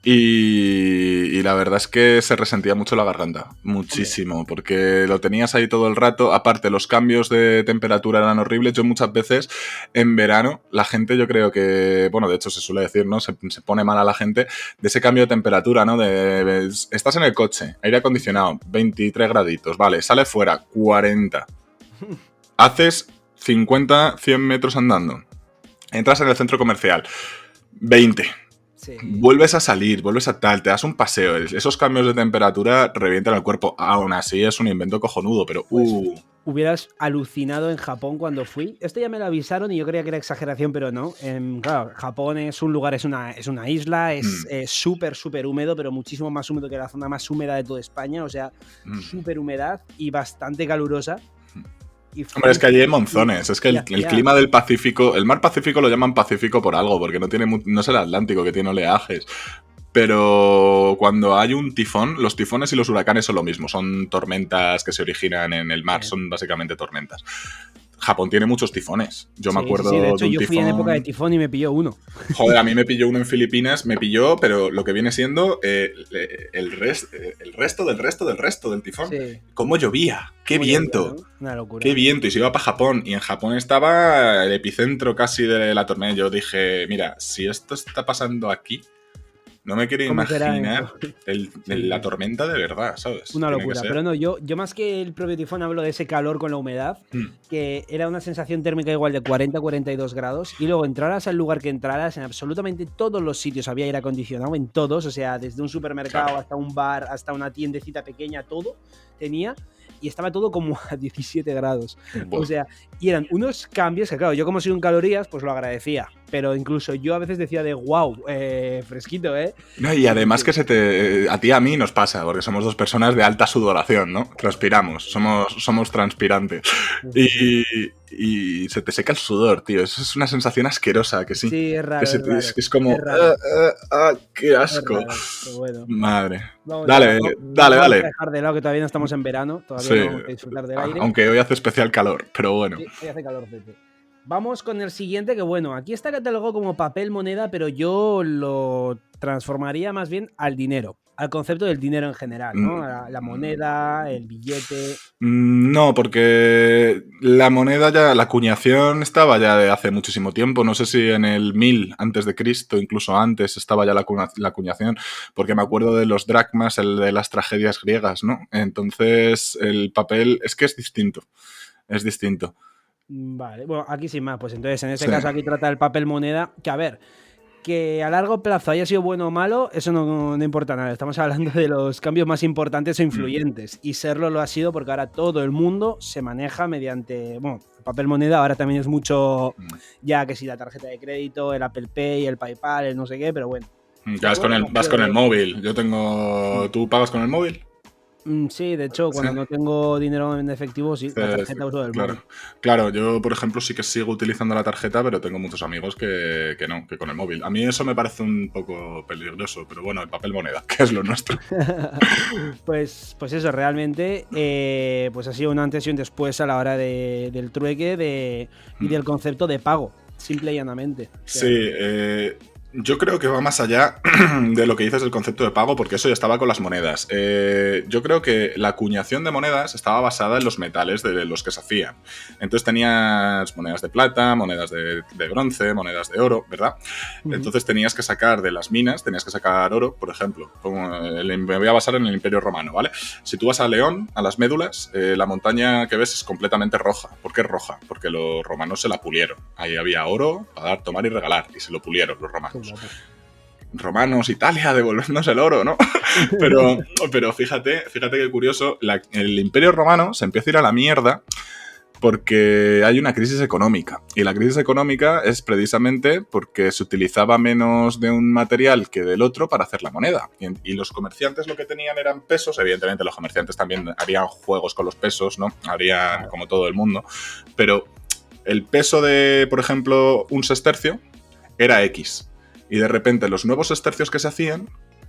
y la verdad es que se resentía mucho la garganta, muchísimo, porque lo tenías ahí todo el rato. Aparte, los cambios de temperatura eran horribles. Yo muchas veces en verano, la gente, yo creo que, bueno, de hecho se suele decir, ¿no? Se pone mal a la gente de ese cambio de temperatura, ¿no? Estás en el coche, aire acondicionado, 23 graditos, vale, sale fuera, 40. Haces 50, 100 metros andando. Entras en el centro comercial. 20. Sí. Vuelves a salir, vuelves a tal, te das un paseo. Esos cambios de temperatura revientan el cuerpo. Aún así es un invento cojonudo, pero... Pues, hubieras alucinado en Japón cuando fui. Esto ya me lo avisaron y yo creía que era exageración, pero no. Claro, Japón es un lugar, es una isla, es súper húmedo, pero muchísimo más húmedo que la zona más húmeda de toda España. O sea, súper humedad y bastante calurosa. Hombre, es que allí hay monzones, es que el clima del Pacífico, el mar Pacífico lo llaman Pacífico por algo, porque no es el Atlántico que tiene oleajes, pero cuando hay un tifón, los tifones y los huracanes son lo mismo, son tormentas que se originan en el mar, son básicamente tormentas. Japón tiene muchos tifones. Yo me acuerdo de hecho, de un yo fui tifón... en época de tifón y me pilló uno. Joder, a mí me pilló uno en Filipinas, pero lo que viene siendo el resto del tifón. Sí. ¿Cómo llovía? ¡Qué viento! Llovía, ¿no? Una locura. ¡Qué viento! Y se iba para Japón. Y en Japón estaba el epicentro casi de la tormenta. Yo dije, mira, si esto está pasando aquí, No me quiero ¿Cómo será imaginar eso? Sí, la sí. tormenta de verdad, ¿sabes? Una Tiene que locura. ser. Pero no, yo más que el propio tifón hablo de ese calor con la humedad, Mm, que era una sensación térmica igual de 40-42 grados, y luego entraras al lugar que entraras, en absolutamente todos los sitios había aire acondicionado, en todos, o sea, desde un claro. supermercado hasta un bar, hasta una tiendecita pequeña, todo tenía, y estaba todo como a 17 grados. O Buah. sea, y eran unos cambios que, claro, yo como soy un calorías, pues lo agradecía, pero incluso yo a veces decía de wow, fresquito, ¿eh? No, y además Porque, que a ti y a mí nos pasa, porque somos dos personas de alta sudoración, ¿no? Transpiramos, somos transpirantes. Y, y se te seca el sudor, tío. Eso es una sensación asquerosa, que sí. sí, es Que, raro, es raro, que es como... es raro. ¡Qué Es asco! raro, pero bueno. Madre. Vamos a, Dale, dale, vamos a dale. dejar de lado que todavía no estamos en verano, todavía Sí. no vamos a disfrutar del aire. Aunque hoy hace especial calor, pero bueno. Sí, hoy hace calor, Pepe. Vamos con el siguiente, que bueno, aquí está catalogado como papel moneda, pero yo lo transformaría más bien al dinero, al concepto del dinero en general, ¿no? La moneda, el billete. No, porque la moneda ya, la acuñación estaba ya de hace muchísimo tiempo. No sé si en el 1000 antes de Cristo, incluso antes, estaba ya la acuñación, porque me acuerdo de los dracmas, el de las tragedias griegas, ¿no? Entonces, el papel es que es distinto. Es distinto. Vale, bueno, aquí sin más, pues entonces en ese Sí. caso aquí trata el papel moneda, que a ver, que a largo plazo haya sido bueno o malo, eso no importa nada. Estamos hablando de los cambios más importantes o influyentes. Y serlo lo ha sido porque ahora todo el mundo se maneja mediante. Bueno, el papel moneda ahora también es mucho. Ya que si la tarjeta de crédito, el Apple Pay, el PayPal, el no sé qué, pero bueno. Ya vas con vas con el móvil. Yo tengo. ¿Tú pagas con el móvil? Sí, de hecho, Sí. cuando no tengo dinero en efectivo, sí, la tarjeta uso del móvil. Claro, yo por ejemplo sí que sigo utilizando la tarjeta, pero tengo muchos amigos que no, que con el móvil. A mí eso me parece un poco peligroso, pero bueno, el papel moneda, que es lo nuestro. Pues eso, realmente pues ha sido un antes y un después a la hora del trueque y del concepto de pago, simple y llanamente. O sea, Sí, yo creo que va más allá de lo que dices del concepto de pago, porque eso ya estaba con las monedas. Yo creo que la acuñación de monedas estaba basada en los metales de los que se hacían. Entonces tenías monedas de plata, monedas de bronce, monedas de oro, ¿verdad? Entonces tenías que sacar de las minas, tenías que sacar oro, por ejemplo. Me voy a basar en el Imperio Romano, ¿vale? Si tú vas a León, a las médulas, la montaña que ves es completamente roja. ¿Por qué es roja? Porque los romanos se la pulieron. Ahí había oro para dar, tomar y regalar, y se lo pulieron los romanos. Romanos, Italia, devolvernos el oro, ¿no? pero fíjate qué curioso, el Imperio Romano se empieza a ir a la mierda porque hay una crisis económica. Y la crisis económica es precisamente porque se utilizaba menos de un material que del otro para hacer la moneda. Y los comerciantes lo que tenían eran pesos. Evidentemente los comerciantes también harían juegos con los pesos, ¿no? Harían como todo el mundo. Pero el peso de, por ejemplo, un sestercio era X. Y de repente los nuevos sestercios que se hacían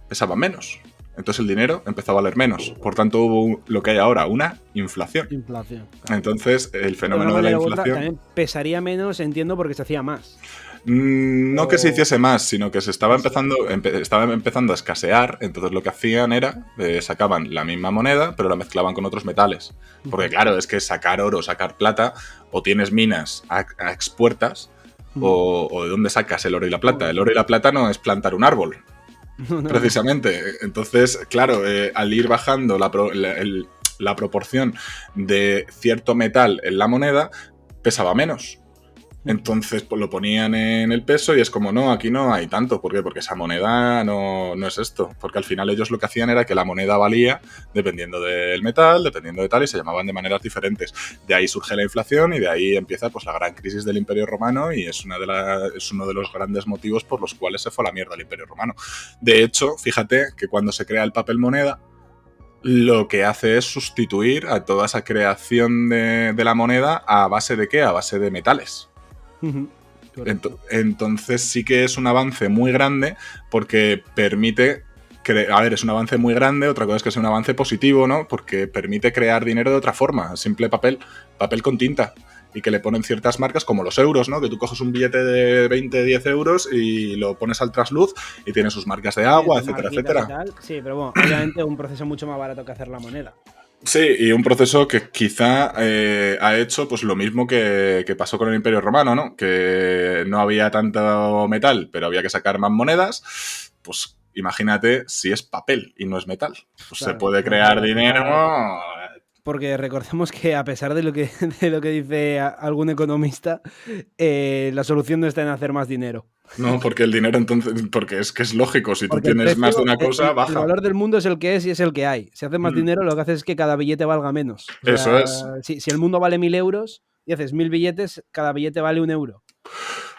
pesaban menos. Entonces el dinero empezó a valer menos. Por tanto hubo lo que hay ahora, una inflación. Claro. Entonces el fenómeno de de la u otra, inflación... también pesaría menos, entiendo, porque se hacía más. No que se hiciese más, sino que se estaba empezando a escasear. Entonces lo que hacían era, sacaban la misma moneda, pero la mezclaban con otros metales. Porque claro, es que sacar oro, sacar plata, o tienes minas a expuertas, o de dónde sacas el oro y la plata. El oro y la plata no es plantar un árbol, precisamente. Entonces, claro, al ir bajando la proporción de cierto metal en la moneda, pesaba menos. Entonces pues, lo ponían en el peso y es como, no, aquí no hay tanto. ¿Por qué? Porque esa moneda no es esto. Porque al final ellos lo que hacían era que la moneda valía dependiendo del metal, dependiendo de tal, y se llamaban de maneras diferentes. De ahí surge la inflación y de ahí empieza pues, la gran crisis del Imperio Romano y es uno de los grandes motivos por los cuales se fue a la mierda el Imperio Romano. De hecho, fíjate que cuando se crea el papel moneda, lo que hace es sustituir a toda esa creación de la moneda a base de ¿qué? A base de metales. Entonces sí que es un avance muy grande porque permite... A ver, es un avance muy grande, otra cosa es que sea un avance positivo, ¿no? Porque permite crear dinero de otra forma, simple papel con tinta, y que le ponen ciertas marcas como los euros, ¿no? Que tú coges un billete de 20, 10 euros y lo pones al trasluz y tiene sus marcas de agua, etcétera, etcétera. Sí, pero bueno, obviamente es un proceso mucho más barato que hacer la moneda. Sí, y un proceso que quizá ha hecho pues lo mismo que pasó con el Imperio Romano, ¿no? Que no había tanto metal, pero había que sacar más monedas. Pues Imagínate si es papel y no es metal. Pues Claro, se puede crear dinero. porque recordemos que a pesar de lo que dice algún economista, la solución no está en hacer más dinero. No, porque el dinero entonces, porque es que es lógico, si tú Porque el tienes más de precio, una cosa, el baja. valor del mundo es el que es y es el que hay. Si haces más dinero, lo que haces es que cada billete valga menos. O sea, Eso es. si el mundo vale 1.000 euros y haces 1.000 billetes, cada billete vale 1 euro.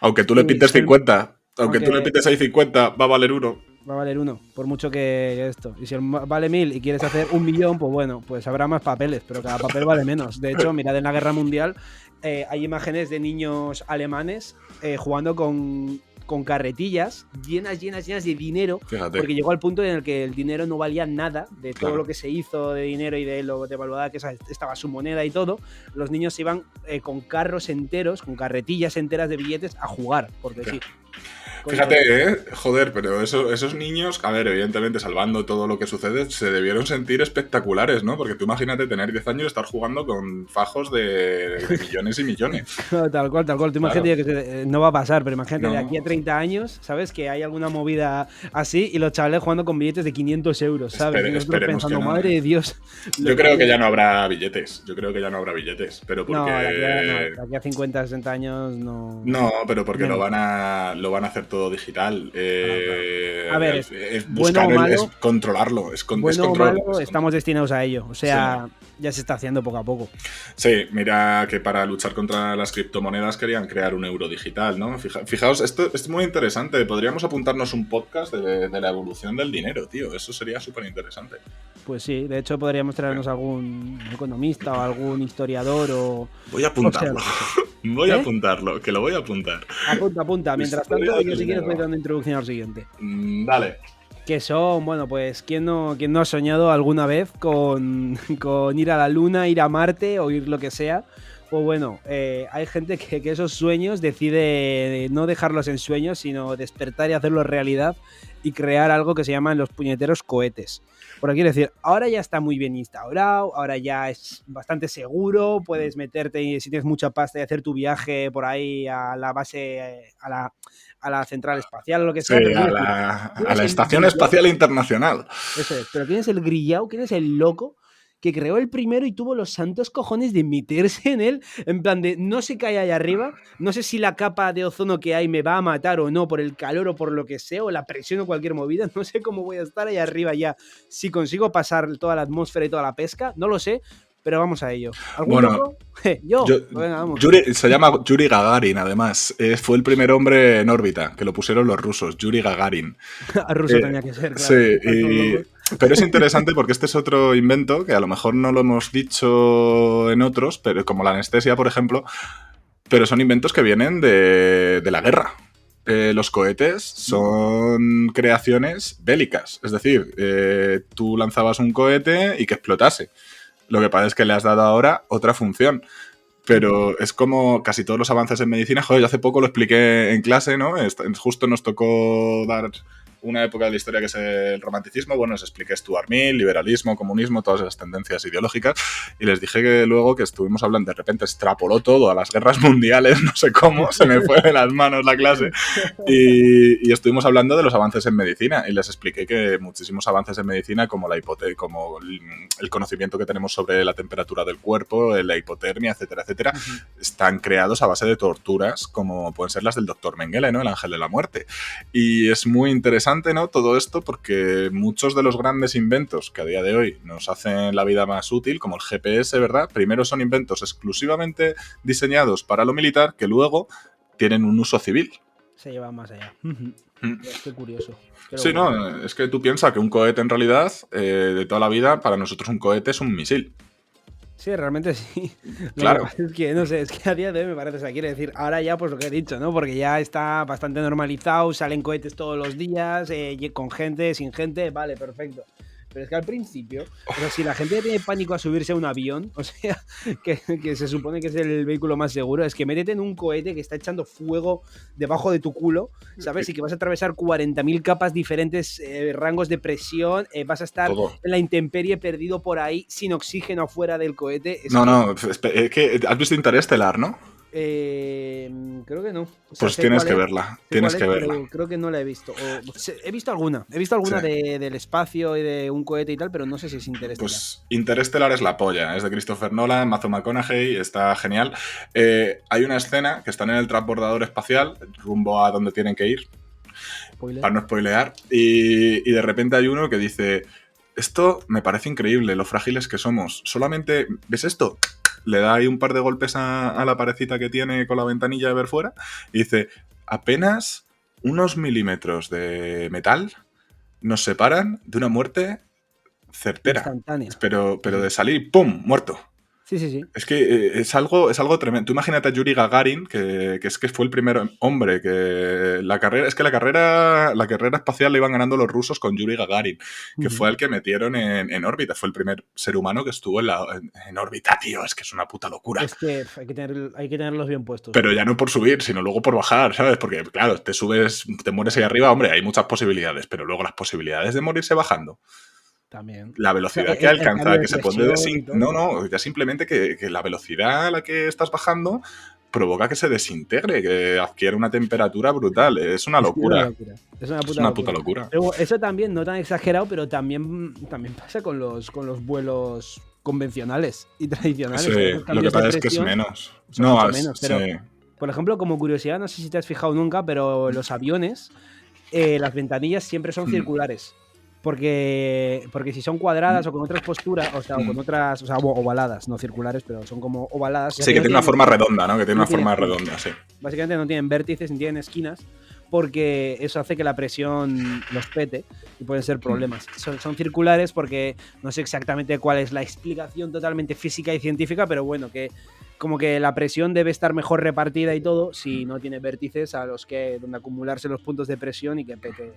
Aunque tú le pintes 50, aunque tú le pintes ahí 50, va a valer 1. Va a valer 1, por mucho que esto. Y si vale 1.000 y quieres hacer 1.000.000, pues bueno, pues habrá más papeles, pero cada papel vale menos. De hecho, mirad, en la Guerra Mundial hay imágenes de niños alemanes jugando con carretillas llenas de dinero. Fíjate. Porque llegó al punto en el que el dinero no valía nada de todo Claro. lo que se hizo de dinero y de lo devaluada que estaba su moneda y todo. Los niños iban con carros enteros, con carretillas enteras de billetes a jugar, porque sí. Fíjate, joder, pero esos niños, a ver, evidentemente, salvando todo lo que sucede, se debieron sentir espectaculares, ¿no? Porque tú imagínate tener 10 años y estar jugando con fajos de millones y millones. Tal cual. Tú imagínate que no va a pasar, pero imagínate de aquí a 30 años, ¿sabes? Que hay alguna movida así y los chavales jugando con billetes de 500 euros, ¿sabes? Y nosotros pensando, madre de Dios. Yo creo que ya no habrá billetes. Pero porque... No, de aquí a 50, 60 años no... No, pero porque lo van a hacer todo digital. A ver, es buscar, bueno o malo, es controlarlo. Bueno o malo, estamos destinados a ello. O sea, ya se está haciendo poco a poco. Sí, mira que para luchar contra las criptomonedas querían crear un euro digital, ¿no? Fijaos, esto es muy interesante. Podríamos apuntarnos un podcast de la evolución del dinero, tío. Eso sería súper interesante. Pues sí, de hecho podríamos traernos algún economista o algún historiador o... Voy a apuntarlo. Voy a apuntarlo, que lo voy a apuntar. Apunta. Mientras tanto, yo si quieres voy dando introducción al siguiente. Dale. Que son, bueno, pues, ¿quién no ha soñado alguna vez con ir a la Luna, ir a Marte o ir lo que sea? Pues bueno, hay gente que esos sueños decide no dejarlos en sueños, sino despertar y hacerlos realidad y crear algo que se llaman los puñeteros cohetes. Por aquí quiero decir, ahora ya está muy bien instaurado, ahora ya es bastante seguro, puedes meterte, si tienes mucha pasta, y hacer tu viaje por ahí a la base, a la central espacial o lo que sea. Sí, pero a la Estación Espacial Internacional. Eso es, pero ¿quién es el grillao? ¿Quién es el loco que creó el primero y tuvo los santos cojones de meterse en él? En plan de, no sé qué hay allá arriba, no sé si la capa de ozono que hay me va a matar o no por el calor o por lo que sea, o la presión o cualquier movida, no sé cómo voy a estar allá arriba ya, si consigo pasar toda la atmósfera y toda la pesca, no lo sé, pero vamos a ello. ¿Algún loco? Yo. Venga, vamos. Se llama Yuri Gagarin, además. Fue el primer hombre en órbita, que lo pusieron los rusos, Yuri Gagarin. Ruso tenía que ser, claro. Sí, pero es interesante porque este es otro invento que a lo mejor no lo hemos dicho en otros, pero como la anestesia, por ejemplo, pero son inventos que vienen de la guerra. Los cohetes son creaciones bélicas, es decir, tú lanzabas un cohete y que explotase. Lo que pasa es que le has dado ahora otra función. Pero es como casi todos los avances en medicina. Joder, yo hace poco lo expliqué en clase, ¿no? Justo nos tocó dar una época de la historia que es el romanticismo. Bueno, les expliqué Stuart Mill, liberalismo, comunismo, todas esas tendencias ideológicas. Y les dije que luego que estuvimos hablando, de repente extrapoló todo a las guerras mundiales, no sé cómo, se me fue de las manos la clase. Y estuvimos hablando de los avances en medicina. Y les expliqué que muchísimos avances en medicina, como como el conocimiento que tenemos sobre la temperatura del cuerpo, la hipotermia, etcétera, etcétera, están creados a base de torturas, como pueden ser las del doctor Mengele, ¿no? El ángel de la muerte. Y es muy interesante, ¿no? Todo esto, porque muchos de los grandes inventos que a día de hoy nos hacen la vida más útil, como el GPS, ¿verdad? Primero son inventos exclusivamente diseñados para lo militar, que luego tienen un uso civil. Se llevan más allá. Qué curioso. Sí, no, es que tú piensas que un cohete en realidad, de toda la vida, para nosotros un cohete es un misil. Sí, realmente sí. Claro. Es que, no sé, es que a día de hoy me parece, o sea, quiere decir, ahora ya pues lo que he dicho, ¿no? Porque ya está bastante normalizado, salen cohetes todos los días, con gente, sin gente, vale, perfecto. Pero es que al principio, o sea, si la gente tiene pánico a subirse a un avión, o sea, que se supone que es el vehículo más seguro, es que métete en un cohete que está echando fuego debajo de tu culo, ¿sabes? Y que vas a atravesar 40.000 capas diferentes, rangos de presión, vas a estar en la intemperie perdido por ahí, sin oxígeno afuera del cohete. Es que has visto Interestelar, ¿no? Creo que no. O sea, Pues sé tienes cuál que es, verla, sé tienes cuál que es, verla. pero creo que no la he visto. He visto alguna. He visto Sí. alguna del espacio y de un cohete y tal, pero no sé si es Interestelar. Pues Interestelar es la polla, es de Christopher Nolan, Matthew McConaughey, está genial. Hay una escena que están en el transbordador espacial, rumbo a donde tienen que ir, Spoiler. para no spoilear, y de repente hay uno que dice, esto me parece increíble, lo frágiles que somos. Solamente, ¿ves esto? Le da ahí un par de golpes a la parecita que tiene con la ventanilla de ver fuera y dice, apenas unos milímetros de metal nos separan de una muerte certera. Instantánea. Pero de salir, ¡pum! Muerto. Sí, sí, sí. Es que es algo tremendo. Tú imagínate a Yuri Gagarin, que es que fue el primer hombre que la carrera espacial la iban ganando los rusos con Yuri Gagarin, que fue el que metieron en órbita. Fue el primer ser humano que estuvo en órbita, tío. Es que es una puta locura. Es que hay que tenerlos bien puestos. Pero ya no por subir, sino luego por bajar, ¿sabes? Porque, claro, te subes, te mueres ahí arriba, hombre, hay muchas posibilidades, pero luego las posibilidades de morirse bajando. También. La O sea, velocidad que el alcanza, cambio de que se pone presión y todo. No, ya simplemente que la velocidad a la que estás bajando provoca que se desintegre, que adquiere una temperatura brutal. Es una locura. Es una Es puta una locura. puta locura. Pero eso también, no tan exagerado, pero también pasa con los vuelos convencionales y tradicionales. Sí, lo que pasa es que es menos. No, mucho menos, pero, sí. por ejemplo, como curiosidad, no sé si te has fijado nunca, pero los aviones, las ventanillas siempre son circulares. Porque si son cuadradas o con otras posturas, o sea, o con otras, o sea, ovaladas, no circulares, pero son como ovaladas. Sí, que tiene una forma redonda, ¿no? Que tiene una forma redonda, sí. Básicamente no tienen vértices ni tienen esquinas, porque eso hace que la presión los pete y pueden ser problemas. Son circulares porque no sé exactamente cuál es la explicación totalmente física y científica, pero bueno, que como que la presión debe estar mejor repartida y todo si no tiene vértices a los que donde acumularse los puntos de presión y que pete.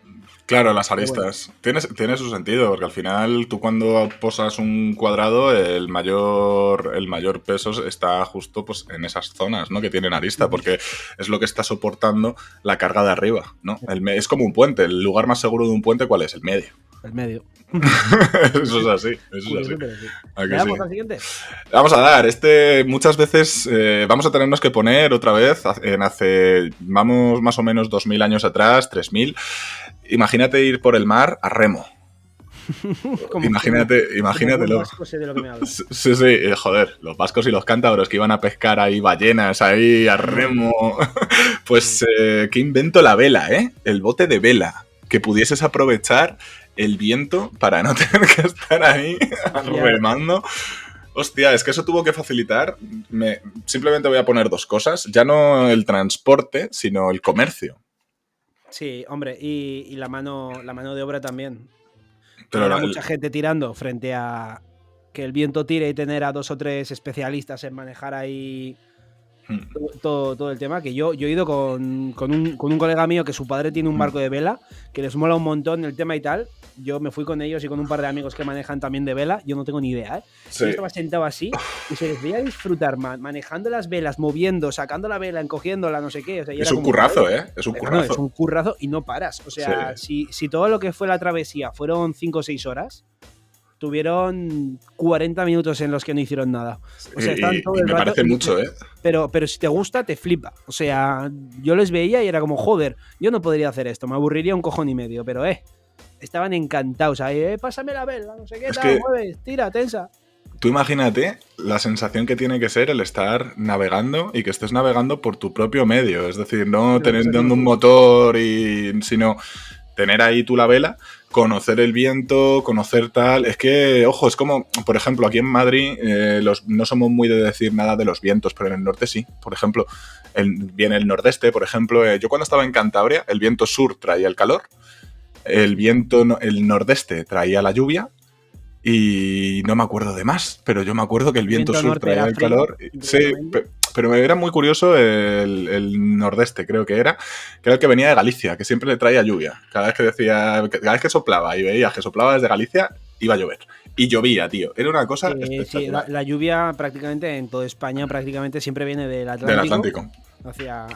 Claro, las aristas. Bueno. Tiene su sentido, porque al final tú cuando posas un cuadrado, el mayor peso está justo pues, en esas zonas, ¿no? Que tienen arista, porque es lo que está soportando la carga de arriba, ¿no? Es como un puente. El lugar más seguro de un puente, ¿cuál es? El medio. El medio. Eso es así. Eso es así. Sí. ¿Vamos al siguiente? Vamos a dar. Muchas veces vamos a tenernos que poner otra vez vamos más o menos 2000 años atrás, 3000. Imagínate ir por el mar a remo. Imagínatelo. Sí, joder, los vascos y los cántabros que iban a pescar ahí ballenas, ahí a remo. Pues, ¿qué invento la vela, eh? El bote de vela. Que pudieses aprovechar el viento para no tener que estar ahí remando. Hostia, es que eso tuvo que facilitar. Simplemente voy a poner dos cosas. Ya no el transporte, sino el comercio. Sí, hombre, y la mano de obra también. Pero mucha gente tirando frente a que el viento tire y tener a 2 o 3 especialistas en manejar ahí todo el tema, que yo he ido con un colega mío que su padre tiene un barco de vela, que les mola un montón el tema y tal. Yo me fui con ellos y con un par de amigos que manejan también de vela. Yo no tengo ni idea, ¿eh? Sí. Yo estaba sentado así y se les veía disfrutar manejando las velas, moviendo, sacando la vela, encogiéndola, no sé qué. O sea, es un currazo, ¿eh? Es un currazo. Es un currazo y no paras. O sea, si todo lo que fue la travesía fueron 5 o 6 horas, tuvieron 40 minutos en los que no hicieron nada. O sea, estaban todo el rato. Me parece mucho, ¿eh? Pero si te gusta, te flipa. O sea, yo les veía y era como, joder, yo no podría hacer esto, me aburriría un cojón y medio, pero estaban encantados. Ahí, pásame la vela, no sé qué, mueves, tira, tensa. Tú imagínate la sensación que tiene que ser el estar navegando y que estés navegando por tu propio medio. Es decir, no teniendo un motor, sino tener ahí tú la vela, conocer el viento, conocer tal. Es que, ojo, es como, por ejemplo, aquí en Madrid no somos muy de decir nada de los vientos, pero en el norte sí. Por ejemplo, viene el nordeste, por ejemplo. Yo cuando estaba en Cantabria, el viento sur traía el calor, el nordeste traía la lluvia. Y no me acuerdo de más, pero yo me acuerdo que el viento sur traía el calor. Sí, pero era muy curioso el nordeste, creo que era el que venía de Galicia, que siempre le traía lluvia. Cada vez que soplaba y veías que soplaba desde Galicia, iba a llover. Y llovía, tío. Era una cosa espectacular. Sí, la lluvia prácticamente en toda España prácticamente siempre viene del Atlántico. Hacia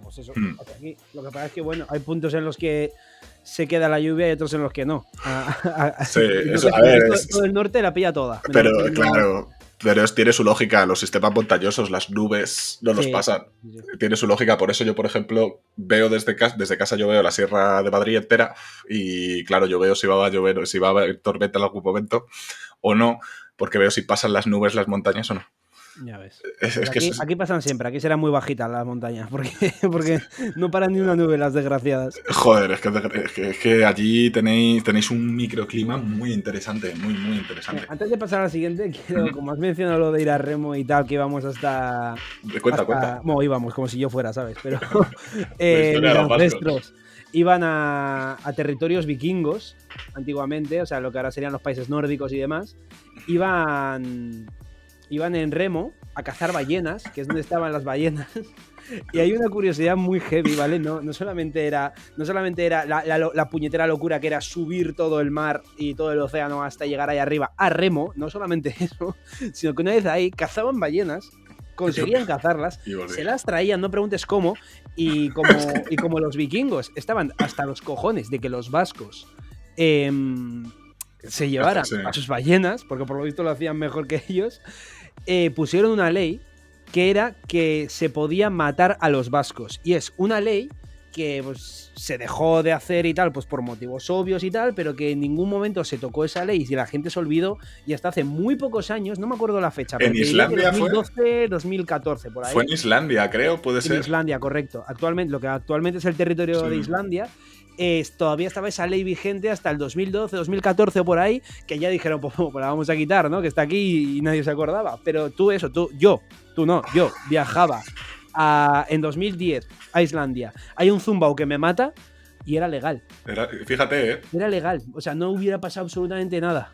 pues eso, hacia aquí. Lo que pasa es que, bueno, hay puntos en los que se queda la lluvia y otros en los que no. Sí, eso, a ver. Todo el norte la pilla toda. Pero, claro, Pero tiene su lógica, los sistemas montañosos, las nubes no nos pasan. Sí. Tiene su lógica, por eso yo, por ejemplo, veo desde casa yo veo la Sierra de Madrid entera y claro, yo veo si va a llover, si va a haber tormenta en algún momento o no, porque veo si pasan las nubes, las montañas o no. Ya ves. Aquí pasan siempre, aquí serán muy bajitas las montañas, porque no paran ni una nube las desgraciadas. Joder, es que allí tenéis un microclima muy interesante, muy interesante. Antes de pasar a la siguiente, como has mencionado lo de ir a remo y tal, que íbamos hasta... Cuenta. Bueno, íbamos, como si yo fuera, ¿sabes? Pero mis ancestros iban a territorios vikingos, antiguamente, o sea, lo que ahora serían los países nórdicos y demás, iban en remo a cazar ballenas, que es donde estaban las ballenas. Y hay una curiosidad muy heavy, ¿vale? No solamente era la puñetera locura que era subir todo el mar y todo el océano hasta llegar ahí arriba a remo, no solamente eso, sino que una vez ahí cazaban ballenas, conseguían cazarlas, se las traían, no preguntes cómo, y como los vikingos estaban hasta los cojones de que los vascos se llevaran a sus ballenas, porque por lo visto lo hacían mejor que ellos, pusieron una ley que era que se podía matar a los vascos. Y es una ley que pues, se dejó de hacer y tal, pues por motivos obvios y tal, pero que en ningún momento se tocó esa ley y la gente se olvidó. Y hasta hace muy pocos años, no me acuerdo la fecha, pero en Islandia 2012, 2014, por ahí. Fue en Islandia, creo, puede ser. En Islandia, correcto. Lo que actualmente es el territorio de Islandia. Todavía estaba esa ley vigente hasta el 2012, 2014 o por ahí, que ya dijeron, pues la vamos a quitar, ¿no? Que está aquí y nadie se acordaba. Pero tú yo viajaba en 2010 a Islandia. Hay un zumbao que me mata y era legal. Fíjate, ¿eh? Era legal, o sea, no hubiera pasado absolutamente nada.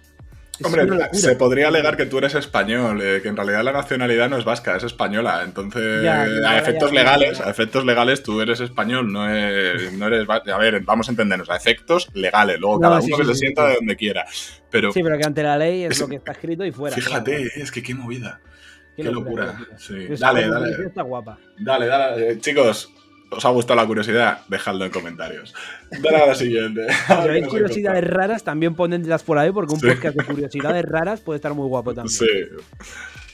Hombre, se podría alegar que tú eres español, que en realidad la nacionalidad no es vasca, es española. Entonces, a efectos legales, tú eres español, no eres vasco. A ver, vamos a entendernos, a efectos legales. Luego cada uno que se sienta de donde quiera. Pero, sí, pero que ante la ley es lo que está escrito y fuera. Fíjate, claro. Es que qué movida. Qué locura. Sí. Dale. Está guapa. Dale. Chicos, ¿os ha gustado la curiosidad? Dejadlo en comentarios. Dale a la siguiente. Si hay curiosidades raras, también ponedlas por ahí, porque un podcast de curiosidades raras puede estar muy guapo también. Sí.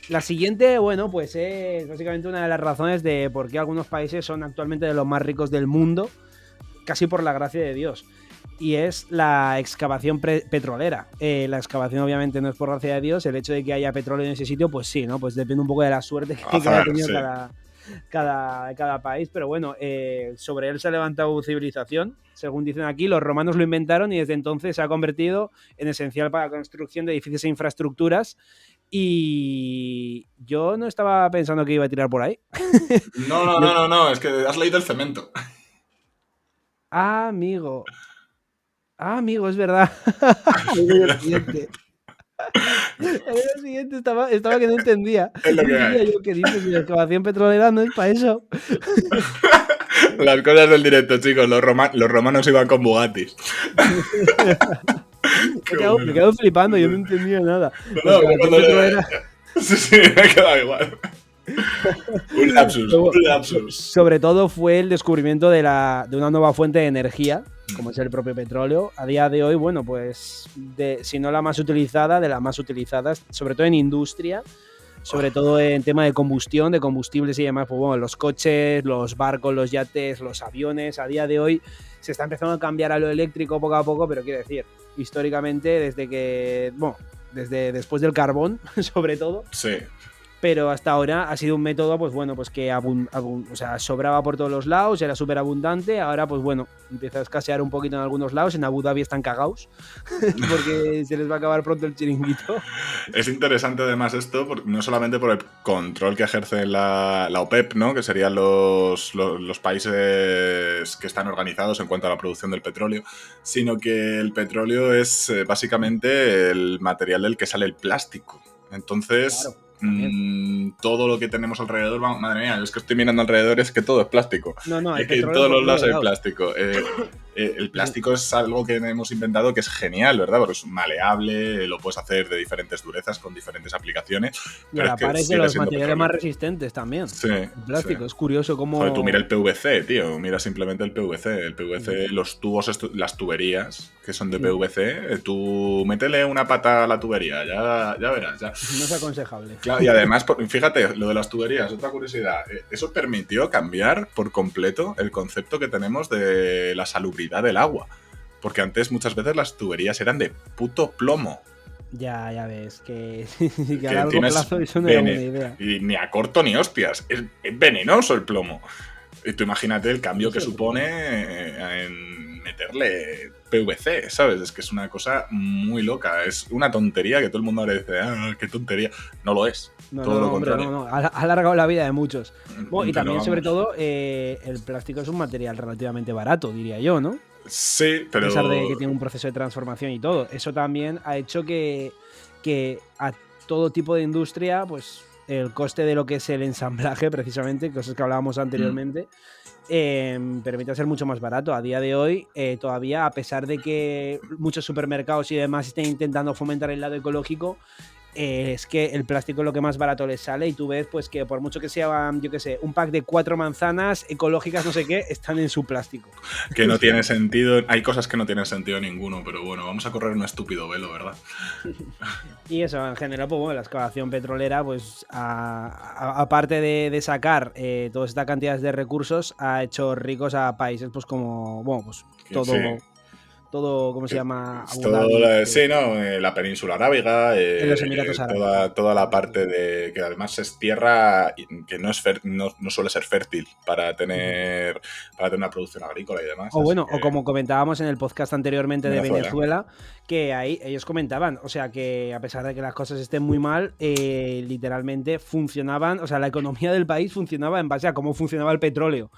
La siguiente, bueno, pues es básicamente una de las razones de por qué algunos países son actualmente de los más ricos del mundo, casi por la gracia de Dios. Y es la excavación petrolera. La excavación obviamente no es por gracia de Dios. El hecho de que haya petróleo en ese sitio, pues sí, ¿no? Pues depende un poco de la suerte que haya tenido cada país. Pero bueno, sobre él se ha levantado civilización. Según dicen aquí, los romanos lo inventaron y desde entonces se ha convertido en esencial para la construcción de edificios e infraestructuras. Y yo no estaba pensando que iba a tirar por ahí. No, es que has leído el cemento. Amigo, es verdad. El siguiente estaba que no entendía. Es lo que hay. Yo, ¿qué dices? La excavación petrolera no es para eso. Las cosas del directo, chicos. Los romanos iban con Bugattis. Me quedo flipando, yo no entendía nada. Sí, me he quedado igual. Un lapsus. Sobre todo fue el descubrimiento de una nueva fuente de energía, como es el propio petróleo. A día de hoy, bueno, pues si no la más utilizada, de las más utilizadas, sobre todo en industria, sobre todo en tema de combustión, de combustibles y demás. Pues bueno, los coches, los barcos, los yates, los aviones, a día de hoy se está empezando a cambiar a lo eléctrico poco a poco, pero quiero decir, históricamente, desde después del carbón, sobre todo. Sí. Pero hasta ahora ha sido un método, pues bueno, pues que sobraba por todos los lados, era súper abundante. Ahora, pues bueno, empieza a escasear un poquito en algunos lados. En Abu Dhabi están cagados porque se les va a acabar pronto el chiringuito. Es interesante además esto, no solamente por el control que ejerce la OPEP, ¿no? Que serían los países que están organizados en cuanto a la producción del petróleo, sino que el petróleo es básicamente el material del que sale el plástico. Entonces... Claro. todo lo que tenemos alrededor, madre mía, es que estoy mirando alrededor, es que todo es plástico. No, es que en todos los lados hay plástico. El plástico es algo que hemos inventado que es genial, ¿verdad? Porque es maleable, lo puedes hacer de diferentes durezas con diferentes aplicaciones. Y a la par es de los materiales más resistentes también. Sí. El plástico, es curioso cómo... Joder, tú mira el PVC, tío. Mira simplemente el PVC. El PVC, los tubos, las tuberías que son de PVC, tú métele una pata a la tubería, ya verás. Ya. No es aconsejable. Claro, y además, fíjate, lo de las tuberías, otra curiosidad. Eso permitió cambiar por completo el concepto que tenemos de la salubridad del agua. Porque antes muchas veces las tuberías eran de puto plomo. Ya ves, que a largo plazo eso no era buena idea. Y ni a corto ni hostias. Es venenoso el plomo. Y tú imagínate el cambio que supone en meterle PVC, ¿sabes? Es que es una cosa muy loca. Es una tontería que todo el mundo ahora dice, qué tontería. No lo es. Todo lo contrario. No. Ha alargado la vida de muchos. Bueno, y también, sobre todo, el plástico es un material relativamente barato, diría yo, ¿no? Sí, pero... A pesar de que tiene un proceso de transformación y todo. Eso también ha hecho que a todo tipo de industria, pues el coste de lo que es el ensamblaje, precisamente, cosas que hablábamos anteriormente, permite ser mucho más barato. A día de hoy, todavía, a pesar de que muchos supermercados y demás estén intentando fomentar el lado ecológico, es que el plástico es lo que más barato les sale y tú ves pues que por mucho que sea, yo qué sé, un pack de 4 manzanas ecológicas, no sé qué, están en su plástico. Que no tiene sentido, hay cosas que no tienen sentido ninguno, pero bueno, vamos a correr un estúpido velo, ¿verdad? Y eso, en general, pues bueno, la excavación petrolera, pues aparte de sacar todas estas cantidades de recursos, ha hecho ricos a países pues como, bueno, pues todo... Sí. Todo, ¿cómo se llama? Sí, ¿no? La península arábiga, los Emiratos Árabes. Toda la parte de que además es tierra que no suele ser fértil para tener una producción agrícola y demás. O bueno, o como comentábamos en el podcast anteriormente de Venezuela, que ahí ellos comentaban, o sea, que a pesar de que las cosas estén muy mal, literalmente funcionaban, o sea, la economía del país funcionaba en base a cómo funcionaba el petróleo,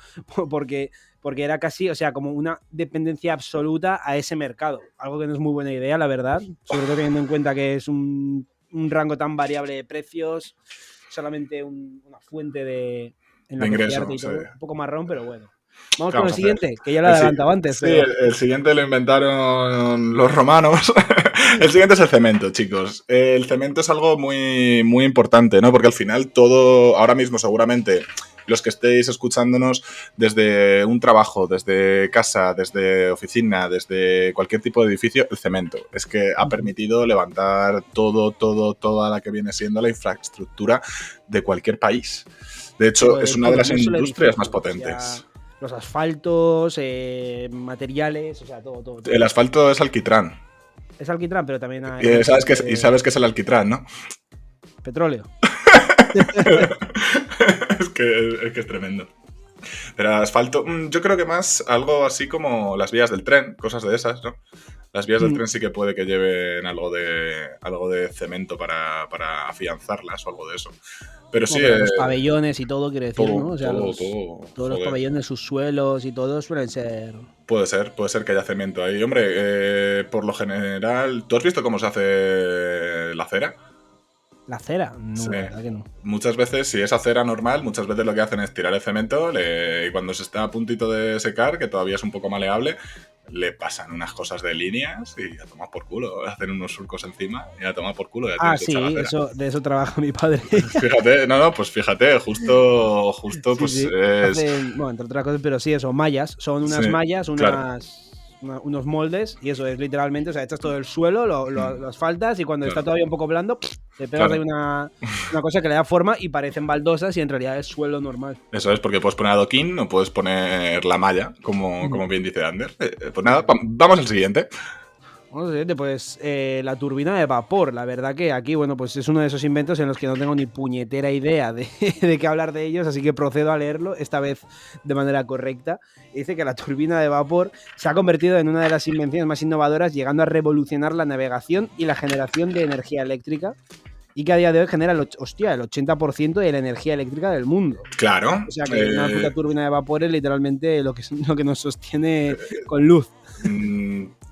porque era casi, o sea, como una dependencia absoluta a ese mercado. Algo que no es muy buena idea, la verdad. Sobre todo teniendo en cuenta que es un rango tan variable de precios, solamente una fuente de ingreso, y todo, un poco marrón, pero bueno. Vamos con el siguiente, que ya lo he adelantado antes. Sí, pero... el siguiente lo inventaron los romanos. El siguiente es el cemento, chicos. El cemento es algo muy, muy importante, ¿no? Porque al final todo, ahora mismo seguramente... Los que estéis escuchándonos desde un trabajo, desde casa, desde oficina, desde cualquier tipo de edificio, el cemento. Es que ha permitido levantar toda la que viene siendo la infraestructura de cualquier país. De hecho, es una de las industrias más potentes. Los asfaltos, materiales, o sea, todo. El asfalto es alquitrán. Es alquitrán, pero también hay... Y sabes que es el alquitrán, ¿no? Petróleo. es que es tremendo. Pero asfalto, yo creo que más algo así como las vías del tren, cosas de esas, ¿no? Las vías del tren sí que puede que lleven algo de cemento para afianzarlas o algo de eso. Pero sí. Los pabellones y todo, quiere decir, ¿no? O sea, todos los pabellones, sus suelos y todo suelen ser. Puede ser que haya cemento ahí. Hombre, por lo general, ¿tú has visto cómo se hace la cera? ¿La cera? No, sí. La verdad que no. Muchas veces, si es acera normal, muchas veces lo que hacen es tirar el cemento y cuando se está a puntito de secar, que todavía es un poco maleable, le pasan unas cosas de líneas y a tomar por culo. Hacen unos surcos encima y a tomar por culo. Sí, de eso trabaja mi padre. Fíjate, pues fíjate, justo sí, pues sí. es... Bueno, entre otras cosas, pero sí, eso, mallas. Son unas mallas, unos moldes, y eso es literalmente, o sea, echas todo el suelo, lo asfaltas y cuando está todavía un poco blando, te pegas ahí una cosa que le da forma y parecen baldosas y en realidad es suelo normal. Eso es, porque puedes poner adoquín o puedes poner la malla, como bien dice Ander. Pues nada, vamos al siguiente. Pues la turbina de vapor. La verdad que aquí, bueno, pues es uno de esos inventos en los que no tengo ni puñetera idea de qué hablar de ellos, así que procedo a leerlo, esta vez de manera correcta. Dice que la turbina de vapor se ha convertido en una de las invenciones más innovadoras, llegando a revolucionar la navegación y la generación de energía eléctrica. y que a día de hoy genera el 80% de la energía eléctrica del mundo. Claro. O sea que una puta turbina de vapor es literalmente lo que nos sostiene con luz.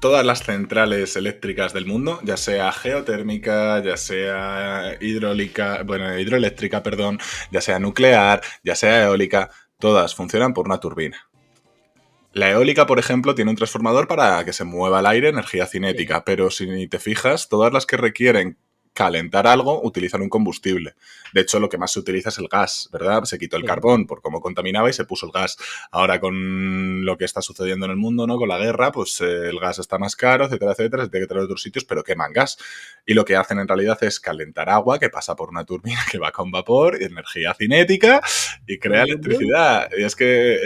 Todas las centrales eléctricas del mundo, ya sea geotérmica, ya sea hidroeléctrica, ya sea nuclear, ya sea eólica, todas funcionan por una turbina. La eólica, por ejemplo, tiene un transformador para que se mueva el aire, energía cinética, pero si te fijas, todas las que requieren calentar algo utilizan un combustible. De hecho, lo que más se utiliza es el gas, ¿verdad? Se quitó el carbón por cómo contaminaba y se puso el gas. Ahora, con lo que está sucediendo en el mundo, ¿no? Con la guerra, pues el gas está más caro, etcétera, etcétera, se tiene que traer de otros sitios, pero queman gas. Y lo que hacen en realidad es calentar agua que pasa por una turbina que va con vapor y energía cinética y crea electricidad. Y es que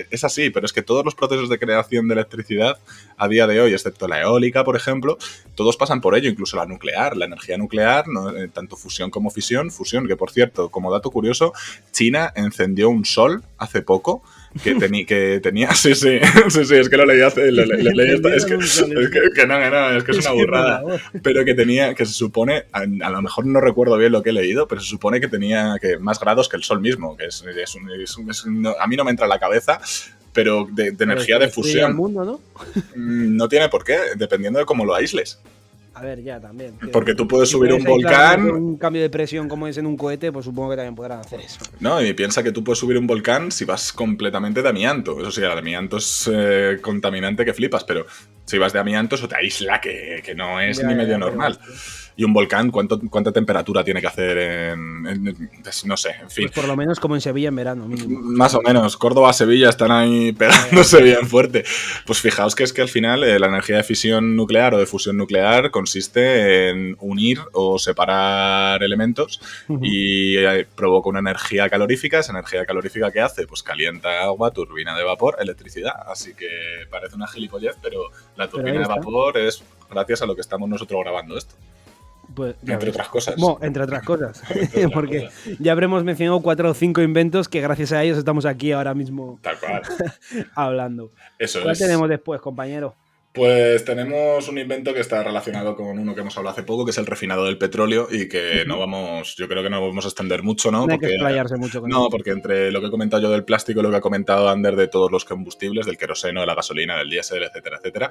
es así, pero es que todos los procesos de creación de electricidad a día de hoy, excepto la eólica, por ejemplo, todos pasan por ello, incluso la nuclear, la energía nuclear, ¿no? Tanto fusión como fisión, que por cierto, como dato curioso, China encendió un sol hace poco que tenía sí, es que lo leí es que es una burrada, pero que se supone, a lo mejor no recuerdo bien lo que he leído, pero se supone que tenía más grados que el sol mismo, que a mí no me entra en la cabeza, pero de energía de fusión. El mundo, ¿no? No tiene por qué, dependiendo de cómo lo aísles. A ver, ya, también. Porque tú puedes subir un volcán... Un cambio de presión como es en un cohete, pues supongo que también podrán hacer eso. No, y piensa que tú puedes subir un volcán si vas completamente de amianto. Eso sí, el amianto es contaminante que flipas, pero si vas de amianto eso te aísla que no es ni medio normal. Y un volcán, ¿cuánta temperatura tiene que hacer no sé, en fin. Pues por lo menos como en Sevilla en verano, mínimo. Más o menos. Córdoba, Sevilla están ahí pegándose bien fuerte. Pues fijaos que es que al final la energía de fisión nuclear o de fusión nuclear consiste en unir o separar elementos y provoca una energía calorífica. Esa energía calorífica, ¿qué hace? Pues calienta agua, turbina de vapor, electricidad. Así que parece una gilipollez, pero la turbina de vapor es gracias a lo que estamos nosotros grabando esto. Pues, entre otras cosas. Bueno, entre otras cosas. Porque ya habremos mencionado 4 o 5 inventos que gracias a ellos estamos aquí ahora mismo. Tal cual. Hablando. Eso ¿Cuál tenemos después, compañero? Pues tenemos un invento que está relacionado con uno que hemos hablado hace poco, que es el refinado del petróleo y que yo creo que no vamos a extender mucho, ¿no? No hay que explayarse mucho con eso. Porque entre lo que he comentado yo del plástico y lo que ha comentado Ander de todos los combustibles, del queroseno, de la gasolina, del diésel, etcétera, etcétera,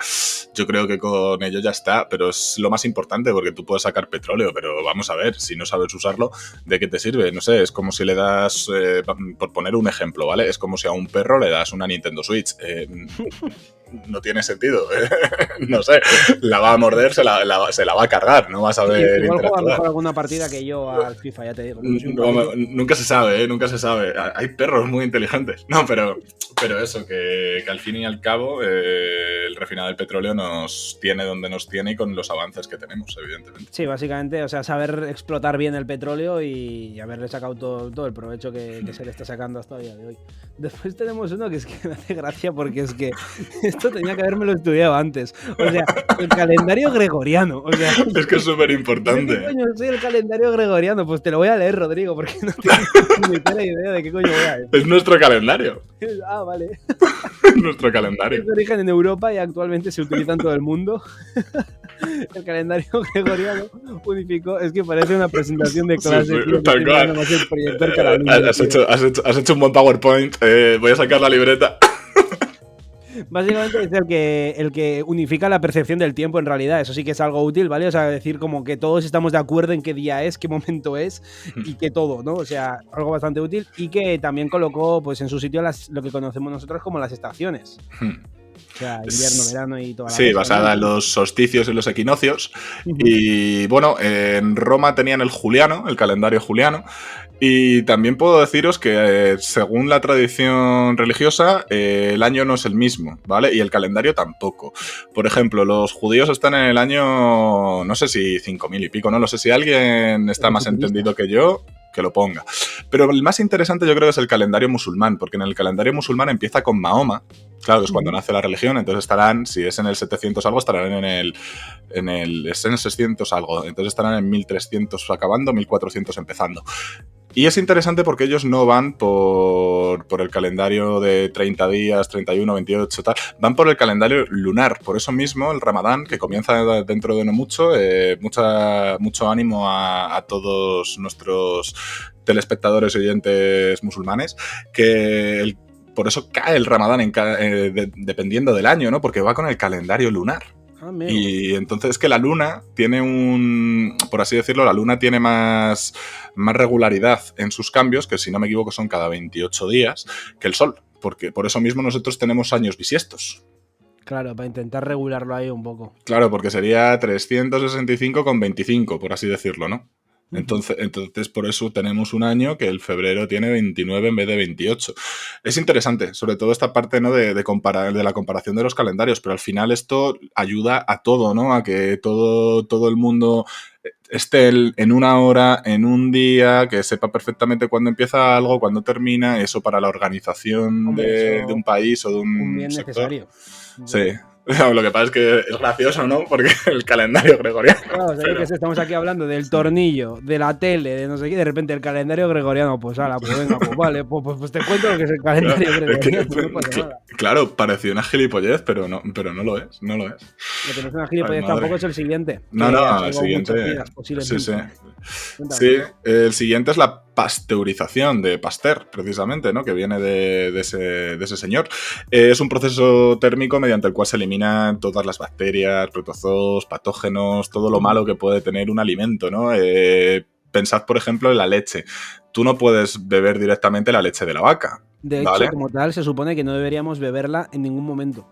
yo creo que con ello ya está, pero es lo más importante porque tú puedes sacar petróleo, pero vamos a ver, si no sabes usarlo, ¿de qué te sirve? No sé, es como si le das, por poner un ejemplo, ¿vale? Es como si a un perro le das una Nintendo Switch. No tiene sentido. No sé, la va a morder, se la va a cargar, no vas a ver. Igual juega mejor alguna partida que yo al FIFA, ya te digo. Nunca se sabe, nunca se sabe. Hay perros muy inteligentes. No, pero eso, que al fin y al cabo el refinado del petróleo nos tiene donde nos tiene y con los avances que tenemos, evidentemente. Sí, básicamente, o sea, saber explotar bien el petróleo y haberle sacado todo el provecho que se le está sacando hasta el día de hoy. Después tenemos uno que es que me hace gracia porque es que esto tenía que habérmelo estudiado antes. O sea, el calendario gregoriano. O sea, es que es súper importante. ¿Qué coño soy el calendario gregoriano? Pues te lo voy a leer, Rodrigo, porque no tengo ni idea de qué coño voy a leer. Es nuestro calendario. Ah, vale. Nuestro calendario. Es de origen en Europa y actualmente se utiliza en todo el mundo. El calendario gregoriano unificó. Es que parece una presentación de clase. Sí, tío, tal cual. Has hecho un buen PowerPoint. Voy a sacar la libreta. Básicamente es el que unifica la percepción del tiempo en realidad. Eso sí que es algo útil, ¿vale? O sea, decir como que todos estamos de acuerdo en qué día es, qué momento es y que todo, ¿no? O sea, algo bastante útil y que también colocó pues en su sitio lo que conocemos nosotros como las estaciones. O sea, invierno, verano y toda la Sí, basada en los solsticios y los equinoccios. Y bueno, en Roma tenían el juliano, el calendario juliano. Y también puedo deciros que según la tradición religiosa, el año no es el mismo, ¿vale? Y el calendario tampoco. Por ejemplo, los judíos están en el año, no sé si 5000 y pico, no lo sé si alguien está más entendido que yo, que lo ponga. Pero el más interesante yo creo que es el calendario musulmán, porque en el calendario musulmán empieza con Mahoma, claro, que es cuando nace la religión, entonces estarán, si es en el 700 algo, estarán es en el 600 algo, entonces estarán en 1300 acabando, 1400 empezando. Y es interesante porque ellos no van por el calendario de 30 días, 31, 28, tal. Van por el calendario lunar. Por eso mismo, el Ramadán, que comienza dentro de no mucho, mucho ánimo a todos nuestros telespectadores y oyentes musulmanes, que por eso cae el Ramadán dependiendo del año, ¿no? Porque va con el calendario lunar. Y entonces es que la luna tiene por así decirlo, la luna tiene más regularidad en sus cambios, que si no me equivoco son cada 28 días, que el sol, porque por eso mismo nosotros tenemos años bisiestos. Claro, para intentar regularlo ahí un poco. Claro, porque sería 365,25, por así decirlo, ¿no? Entonces, por eso tenemos un año que el febrero tiene 29 en vez de 28. Es interesante, sobre todo esta parte, ¿no? de la comparación de los calendarios, pero al final esto ayuda a todo, ¿no? A que todo el mundo esté en una hora, en un día, que sepa perfectamente cuándo empieza algo, cuándo termina, eso para la organización de un país o de un bien sector. Necesario. Sí. Lo que pasa es que es gracioso, ¿no? Porque el calendario gregoriano. Claro, que estamos aquí hablando del tornillo, de la tele, de no sé qué, de repente el calendario gregoriano, pues venga, pues vale, pues te cuento lo que es el calendario gregoriano, no pasa nada. Claro, pareció una gilipollez, pero no lo es, no lo es. Lo que no es una gilipollez tampoco es el siguiente. No, el siguiente. Sí, el siguiente es la pasteurización de Pasteur, precisamente, ¿no? Que viene de ese señor. Es un proceso térmico mediante el cual se eliminan todas las bacterias, protozoos, patógenos, todo lo malo que puede tener un alimento, ¿no? Pensad, por ejemplo, en la leche. Tú no puedes beber directamente la leche de la vaca. De hecho, como tal, se supone que no deberíamos beberla en ningún momento.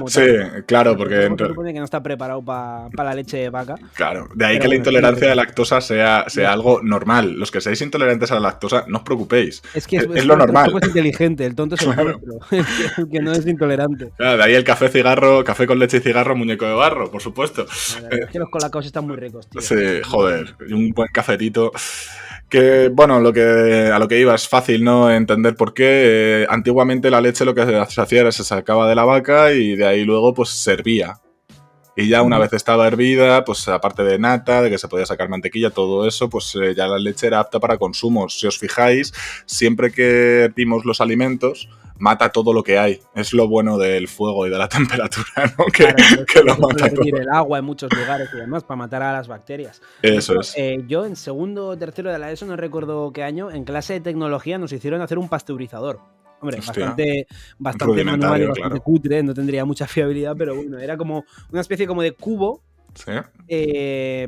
Sí, claro, porque se supone que no está preparado para la leche de vaca. Claro, de ahí que la intolerancia a la lactosa sea algo normal. Los que seáis intolerantes a la lactosa, no os preocupéis. Es lo normal. Es inteligente, el tonto es el nuestro, el que no es intolerante. Claro, de ahí el café con leche y cigarro, muñeco de barro, por supuesto. Es que los colacos están muy ricos, tío. Sí, joder, un buen cafetito. Que, bueno, a lo que iba es fácil, ¿no? Entender por qué. Antiguamente la leche lo que se hacía era se sacaba de la vaca y de ahí luego pues se hervía. Y ya una vez estaba hervida, pues aparte de nata, de que se podía sacar mantequilla, todo eso, pues ya la leche era apta para consumo. Si os fijáis, siempre que hervimos los alimentos, mata todo lo que hay. Es lo bueno del fuego y de la temperatura, ¿no? Que lo mata todo. El agua en muchos lugares y demás para matar a las bacterias. Eso es. Yo en segundo o tercero de la ESO, no recuerdo qué año, en clase de tecnología nos hicieron hacer un pasteurizador. Hombre, bastante manual y bastante cutre, no tendría mucha fiabilidad, pero bueno, era como una especie como de cubo, sí.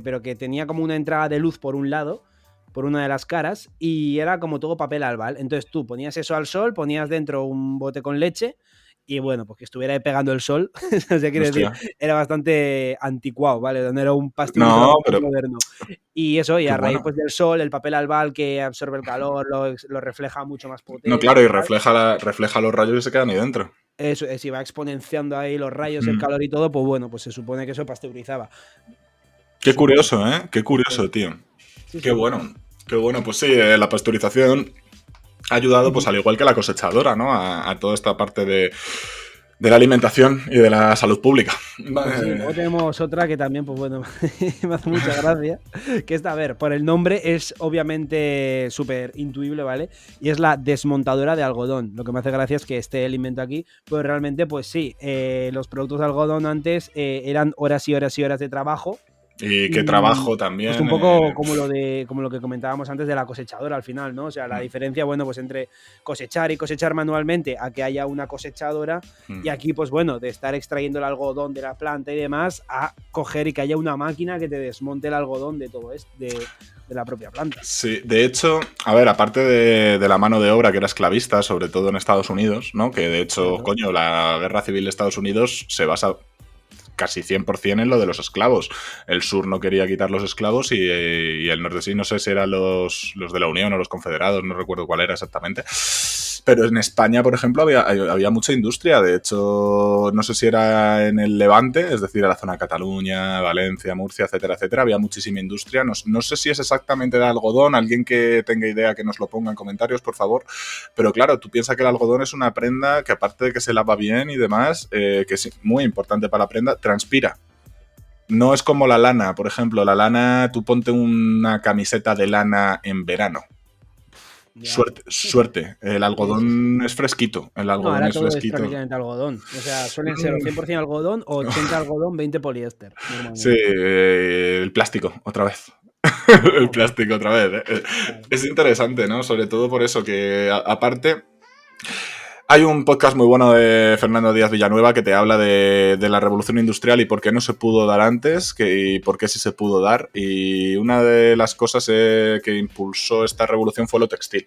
Pero que tenía como una entrada de luz por un lado, por una de las caras, y era como todo papel albal. Entonces tú ponías eso al sol, ponías dentro un bote con leche, y bueno, pues que estuviera ahí pegando el sol, o sea, quiero decir, era bastante anticuado, ¿vale? No era un pasteurizador moderno. Y eso, y a raíz pues, del sol, el papel albal que absorbe el calor, lo refleja mucho más potente. No, claro, y refleja los rayos y se quedan ahí dentro. Eso, si va exponenciando ahí los rayos, el calor y todo, pues bueno, pues se supone que eso pasteurizaba. Qué curioso, ¿eh? Qué curioso, tío. Sí, qué bueno. Qué bueno, pues sí, la pasteurización ha ayudado, pues al igual que la cosechadora, ¿no? A toda esta parte de la alimentación y de la salud pública. Pues sí, luego tenemos otra que también, pues bueno, me hace mucha gracia, que esta, a ver, por el nombre es obviamente súper intuible, ¿vale? Y es la desmontadora de algodón. Lo que me hace gracia es que esté el invento aquí, pues realmente, pues sí, los productos de algodón antes eran horas y horas y horas de trabajo. Y qué trabajo también. Pues un poco como lo que comentábamos antes de la cosechadora al final, ¿no? O sea, la diferencia, bueno, pues entre cosechar y cosechar manualmente a que haya una cosechadora y aquí, pues bueno, de estar extrayendo el algodón de la planta y demás a coger y que haya una máquina que te desmonte el algodón de todo esto, de la propia planta. Sí, de hecho, a ver, aparte de la mano de obra que era esclavista, sobre todo en Estados Unidos, ¿no? Que de hecho, claro, coño, la guerra civil de Estados Unidos se basa casi 100% en lo de los esclavos. El sur no quería quitar los esclavos y el norte sí, no sé si eran los de la Unión o los confederados, no recuerdo cuál era exactamente. Pero en España, por ejemplo, había mucha industria. De hecho, no sé si era en el Levante, es decir, en la zona de Cataluña, Valencia, Murcia, etcétera, etcétera. Había muchísima industria. No sé si es exactamente de algodón. Alguien que tenga idea que nos lo ponga en comentarios, por favor. Pero claro, tú piensas que el algodón es una prenda que, aparte de que se lava bien y demás, que es muy importante para la prenda, transpira. No es como la lana, por ejemplo. La lana, tú ponte una camiseta de lana en verano. Ya. Suerte, suerte. El Sí, sí, sí. algodón es fresquito. El No, algodón ahora es todo es fresquito. prácticamente algodón. O sea, suelen ser o 100% algodón o 80 algodón, 20 poliéster, Sí, normalmente. el plástico, otra vez. El No, plástico otra vez. claro. Es interesante, ¿no? Sobre todo por eso, que aparte hay un podcast muy bueno de Fernando Díaz Villanueva que te habla de la revolución industrial y por qué no se pudo dar antes y por qué sí se pudo dar. Y una de las cosas que impulsó esta revolución fue lo textil.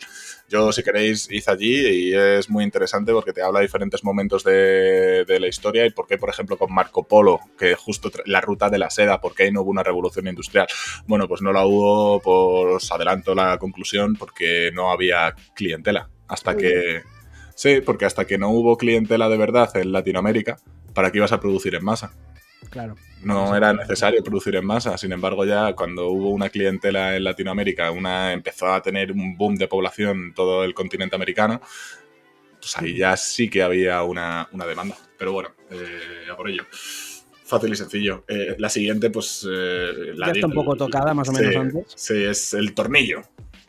Yo, si queréis, hice allí y es muy interesante porque te habla de diferentes momentos de la historia y por qué, por ejemplo, con Marco Polo, que justo la ruta de la seda, por qué ahí no hubo una revolución industrial. Bueno, pues no la hubo, os adelanto la conclusión, porque no había clientela. Hasta Muy bien. que Sí, porque hasta que no hubo clientela de verdad en Latinoamérica, ¿para qué ibas a producir en masa? Claro. No era Exactamente. necesario producir en masa. Sin embargo, ya cuando hubo una clientela en Latinoamérica, empezó a tener un boom de población en todo el continente americano, pues ahí ya sí que había una demanda. Pero bueno, ya por ello. Fácil y sencillo. La siguiente, pues la Ya está digo. un poco tocada, más o Sí, menos antes. sí, es el tornillo.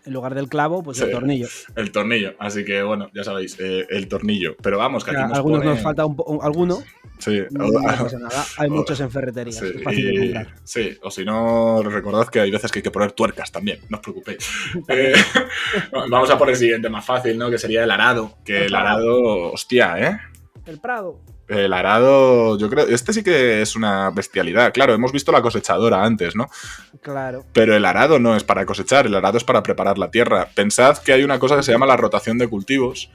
En lugar del clavo, pues Sí, el tornillo. el tornillo. Así que bueno, ya sabéis, el tornillo. Pero vamos, que Que aquí a nos algunos nos pone. falta alguno, Sí, no pasa nada. Hay o- muchos en sí, ferreterías. Es fácil de comprar. sí, o si no, recordad que hay veces que hay que poner tuercas también, no os preocupéis. Eh, También. vamos a por el siguiente más fácil, ¿no? Que sería el arado. Que El el Prado. arado, hostia, ¿eh? El Prado. El arado, yo creo, este sí que es una bestialidad. Claro, hemos visto la cosechadora antes, ¿no? Claro. Pero el arado no es para cosechar, el arado es para preparar la tierra. Pensad que hay una cosa que se llama la rotación de cultivos,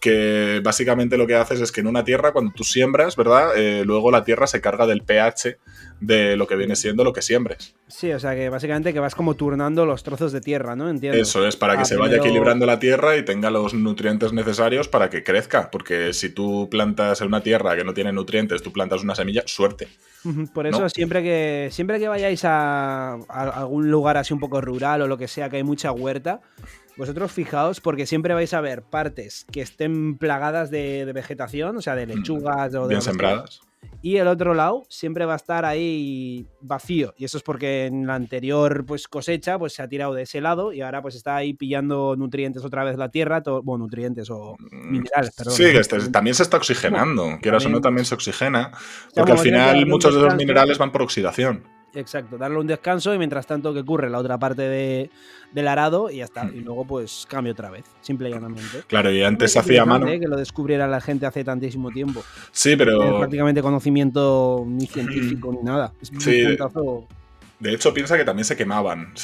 que básicamente lo que haces es que en una tierra, cuando tú siembras, ¿verdad? Luego la tierra se carga del pH de lo que viene Sí. siendo lo que siembres. Sí, o sea que básicamente que vas como turnando los trozos de tierra, ¿no? Entiendo. Eso es para que se vaya Primero. equilibrando la tierra y tenga los nutrientes necesarios para que crezca. Porque si tú plantas en una tierra que no tiene nutrientes, tú plantas una semilla, suerte, Por eso ¿no? siempre que vayáis a algún lugar así un poco rural o lo que sea, que hay mucha huerta, vosotros fijaos porque siempre vais a ver partes que estén plagadas de vegetación, o sea, de lechugas o de Bien lo que sea, sembradas. y el otro lado siempre va a estar ahí vacío. Y eso es porque en la anterior pues, cosecha pues, se ha tirado de ese lado y ahora pues está ahí pillando nutrientes otra vez la tierra, bueno, nutrientes o minerales, Sí, perdón. también se está Bueno, oxigenando. Quieras o no, también también se oxigena. o sea, Porque al bueno, básicamente final darle un muchos de los descanso. minerales van por oxidación. Exacto, darle un descanso y mientras tanto que ocurre la otra parte del arado y ya está. Y luego pues cambio otra vez, simple y llanamente. Claro, y Bueno, antes es se hacía a interesante mano. que lo descubriera la gente hace tantísimo tiempo. Sí, Sin tener pero prácticamente conocimiento ni científico ni nada. Es un sí, puntazo. de hecho piensa que también se quemaban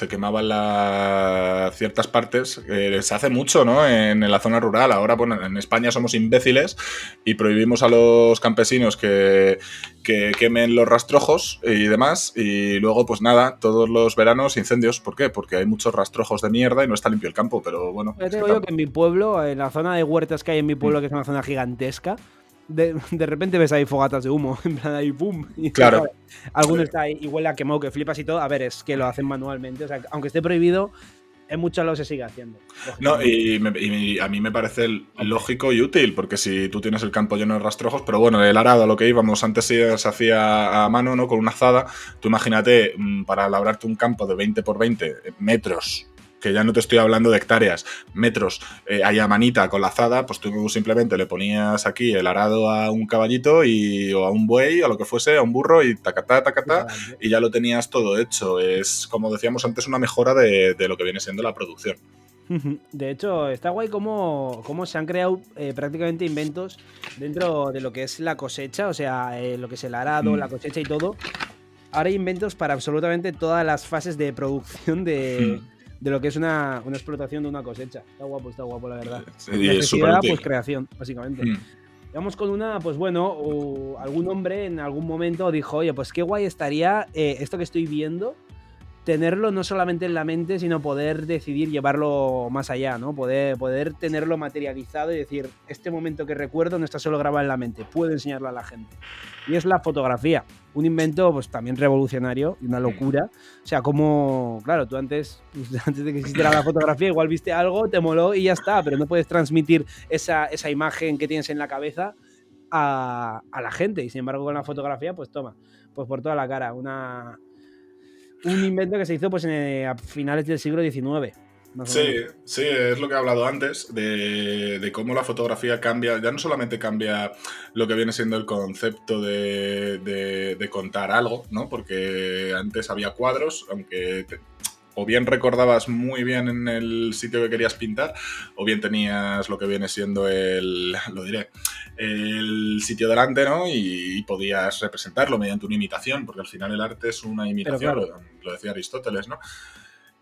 ciertas partes. Se hace mucho, ¿no? En la zona rural. Ahora, bueno, en España somos imbéciles y prohibimos a los campesinos que quemen los rastrojos y demás. Y luego, pues nada, todos los veranos incendios. ¿Por qué? Porque hay muchos rastrojos de mierda y no está limpio el campo. Pero bueno, Ya es te que digo yo que en mi pueblo, en la zona de huertas que hay en mi pueblo, que es una zona gigantesca, de repente ves ahí fogatas de humo, en plan ahí, ¡pum! Y dices, claro. vale, alguno está ahí y huele a quemado que flipas y todo. A ver, es que lo hacen manualmente. O sea, aunque esté prohibido, en muchos lados se sigue haciendo, No, lógicamente. y a mí me parece Hombre, lógico y útil, porque si tú tienes el campo lleno de rastrojos, pero bueno, el arado a lo que íbamos, antes se hacía a mano, ¿no? Con una azada. Tú imagínate, para labrarte un campo de 20 por 20 metros, que ya no te estoy hablando de hectáreas, metros, ahí a manita con la azada, pues tú simplemente le ponías aquí el arado a un caballito o a un buey, o lo que fuese, a un burro, y tacatá, y tacatá, para adelante. y ya lo tenías todo hecho. Es, como decíamos antes, una mejora de lo que viene siendo la producción. De hecho, está guay cómo se han creado prácticamente inventos dentro de lo que es la cosecha, o sea, lo que es el arado, la cosecha y todo. Ahora hay inventos para absolutamente todas las fases de producción de lo que es una explotación de una cosecha. Está guapo, la verdad. Y es súper Necesidad, útil. pues creación, básicamente. Vamos con una, pues bueno, algún hombre en algún momento dijo, oye, pues qué guay estaría esto que estoy viendo, tenerlo no solamente en la mente, sino poder decidir llevarlo más allá, ¿no? Poder tenerlo materializado y decir, este momento que recuerdo no está solo grabado en la mente, puedo enseñarlo a la gente. Y es la fotografía, un invento pues también revolucionario y una locura. O sea, como, claro, tú antes de que existiera la fotografía, igual viste algo, te moló y ya está, pero no puedes transmitir esa imagen que tienes en la cabeza a la gente. Y sin embargo, con la fotografía, pues toma, pues por toda la cara, un invento que se hizo pues a finales del siglo XIX. más o Sí, menos. sí, es lo que he hablado antes, de cómo la fotografía cambia, ya no solamente cambia lo que viene siendo el concepto de contar algo, ¿no? Porque antes había cuadros, aunque o bien recordabas muy bien en el sitio que querías pintar, o bien tenías lo que viene siendo lo diré, el sitio delante, ¿no? Y podías representarlo mediante una imitación, porque al final el arte es una Pero imitación, claro. lo decía Aristóteles, ¿no?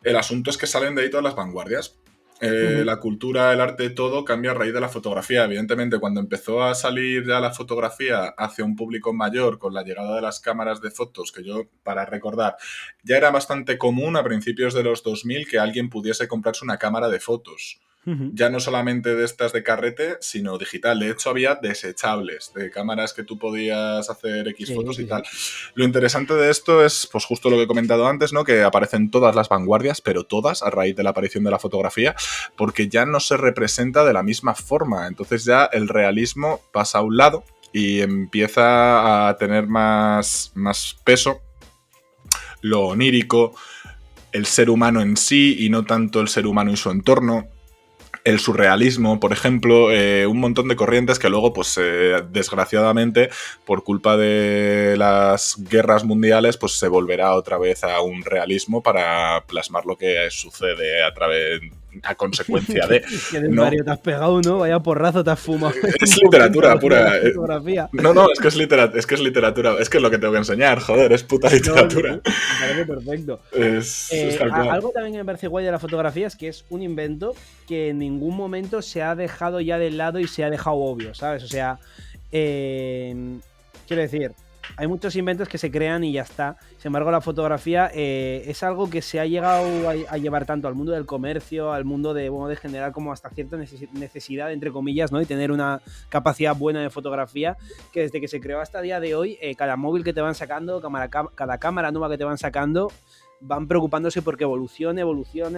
El asunto es que salen de ahí todas las vanguardias. Ujú. La cultura, el arte, todo cambia a raíz de la fotografía. Evidentemente, cuando empezó a salir ya la fotografía hacia un público mayor con la llegada de las cámaras de fotos, que yo, para recordar, ya era bastante común a principios de los 2000 que alguien pudiese comprarse una cámara de fotos. Ujú. Ya no solamente de estas de carrete, sino digital. De hecho, había desechables, de cámaras que tú podías hacer X Sí, fotos y sí, tal. sí. Lo interesante de esto es, pues justo lo que he comentado antes, ¿no? Que aparecen todas las vanguardias, pero todas a raíz de la aparición de la fotografía, porque ya no se representa de la misma forma. Entonces ya el realismo pasa a un lado y empieza a tener más peso lo onírico, el ser humano en sí y no tanto el ser humano y su entorno. El surrealismo, por ejemplo, un montón de corrientes que luego, pues desgraciadamente, por culpa de las guerras mundiales, pues se volverá otra vez a un realismo para plasmar lo que sucede a consecuencia de, Qué ¿no? desvarío te has pegado, ¿no? Vaya porrazo te has fumado un Es poquito literatura hablando de la pura. fotografía. No, es que es literatura, es que es lo que tengo que enseñar, joder, es puta No, sí, literatura. sí, me parece perfecto. Es tal cual. Algo también que me parece guay de la fotografía es que es un invento que en ningún momento se ha dejado ya de lado y se ha dejado obvio, ¿sabes? O sea, quiero decir, hay muchos inventos que se crean y ya está. Sin embargo, la fotografía es algo que se ha llegado a llevar tanto al mundo del comercio, al mundo de, bueno, de generar como hasta cierta necesidad, entre comillas, ¿no? Y tener una capacidad buena de fotografía, que desde que se creó hasta el día de hoy, cada móvil que te van sacando, cada cámara nueva que te van sacando, van preocupándose porque evolucione,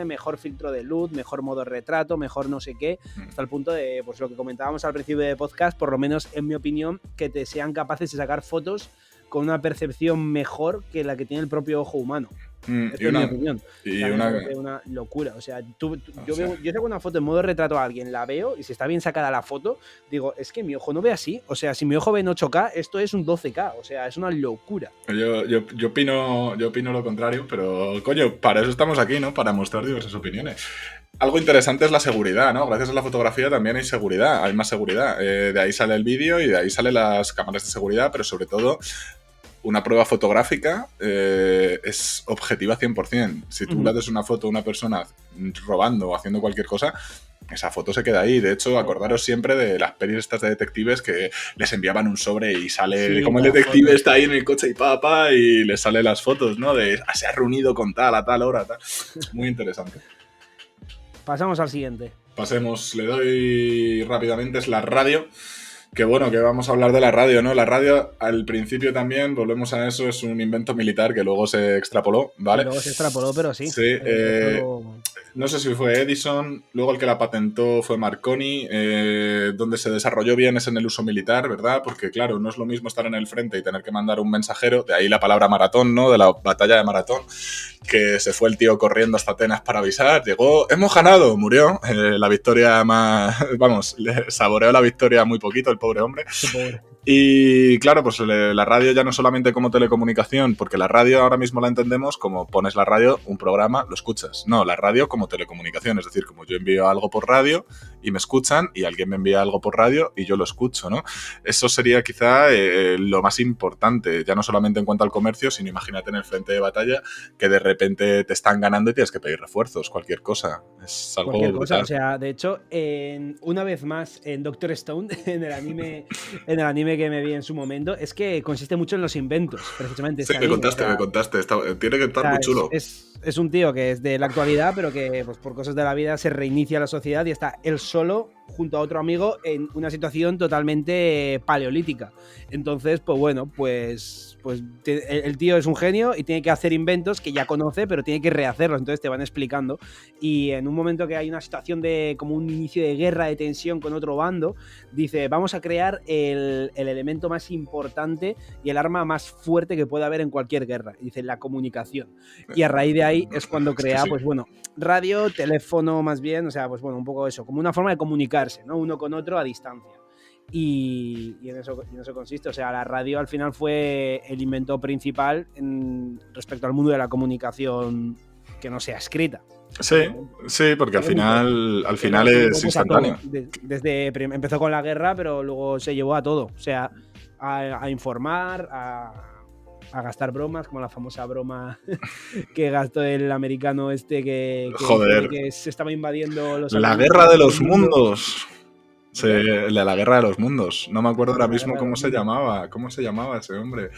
mejor filtro de luz, mejor modo retrato, mejor no sé qué, hasta el punto de, pues lo que comentábamos al principio de podcast, por lo menos en mi opinión, que te sean capaces de sacar fotos con una percepción mejor que la que tiene el propio ojo humano. Esto es mi opinión. O sea, a mí me parece una locura. O sea, yo saco una foto en modo retrato a alguien, la veo y si está bien sacada la foto, digo, es que mi ojo no ve así. O sea, si mi ojo ve en 8K, esto es un 12K. O sea, es una locura. Yo opino lo contrario, pero coño, para eso estamos aquí, ¿no? Para mostrar diversas opiniones. Algo interesante es la seguridad, ¿no? Gracias a la fotografía también hay seguridad, hay más seguridad. De ahí sale el vídeo y de ahí salen las cámaras de seguridad, pero sobre todo una prueba fotográfica es objetiva 100%. Si tú le haces una foto a una persona robando o haciendo cualquier cosa, esa foto se queda ahí. De hecho, acordaros siempre de las pelis estas de detectives que les enviaban un sobre y sale Sí, como el detective fotos. Está ahí en el coche y les sale las fotos, ¿no? De se ha reunido con tal, a tal hora, tal. Muy interesante. Pasamos al siguiente. Pasemos, le doy rápidamente, es la radio. Que bueno, que vamos a hablar de la radio, ¿no? La radio, al principio también, volvemos a eso, es un invento militar que luego se extrapoló, ¿vale? Y luego se extrapoló, pero sí. Sí, no sé si fue Edison, luego el que la patentó fue Marconi, donde se desarrolló bien es en el uso militar, ¿verdad? Porque claro, no es lo mismo estar en el frente y tener que mandar un mensajero, de ahí la palabra maratón, ¿no? De la batalla de Maratón, que se fue el tío corriendo hasta Atenas para avisar, llegó, hemos ganado, murió, la victoria más, vamos, le saboreó la victoria muy poquito el pobre hombre. Qué pobre. Y claro, pues la radio ya no solamente como telecomunicación, porque la radio ahora mismo la entendemos como pones la radio, un programa, lo escuchas. No, la radio como telecomunicación, es decir, como yo envío algo por radio y me escuchan y alguien me envía algo por radio y yo lo escucho, ¿no? Eso sería quizá lo más importante, ya no solamente en cuanto al comercio, sino imagínate en el frente de batalla que de repente te están ganando y tienes que pedir refuerzos, cualquier cosa. Es algo cualquier brutal. cosa, o sea, de hecho, una vez más en Doctor Stone, en el anime que me vi en su momento, es que consiste mucho en los inventos, precisamente. Sí, me contaste, tiene que estar muy chulo. Es un tío que es de la actualidad, pero que pues, por cosas de la vida se reinicia la sociedad y está él solo junto a otro amigo en una situación totalmente paleolítica. Entonces, pues bueno, pues el tío es un genio y tiene que hacer inventos que ya conoce, pero tiene que rehacerlos, entonces te van explicando. Y en un momento que hay una situación de como un inicio de guerra, de tensión con otro bando, dice, vamos a crear el elemento más importante y el arma más fuerte que pueda haber en cualquier guerra. Y dice, la comunicación. Y a raíz de ahí es cuando crea, pues bueno, radio, teléfono más bien, o sea, pues bueno, un poco eso, como una forma de comunicarse, ¿no? Uno con otro a distancia. Y en eso consiste, o sea, la radio al final fue el invento principal respecto al mundo de la comunicación que no sea escrita. Sí, porque al final es instantáneo. Empezó con la guerra, pero luego se llevó a todo, o sea, a informar, a gastar bromas, como la famosa broma que gastó el americano que se estaba invadiendo los... La guerra de los mundos. Sí, la guerra de los mundos. No me acuerdo ahora mismo cómo se llamaba. ¿Cómo se llamaba ese hombre?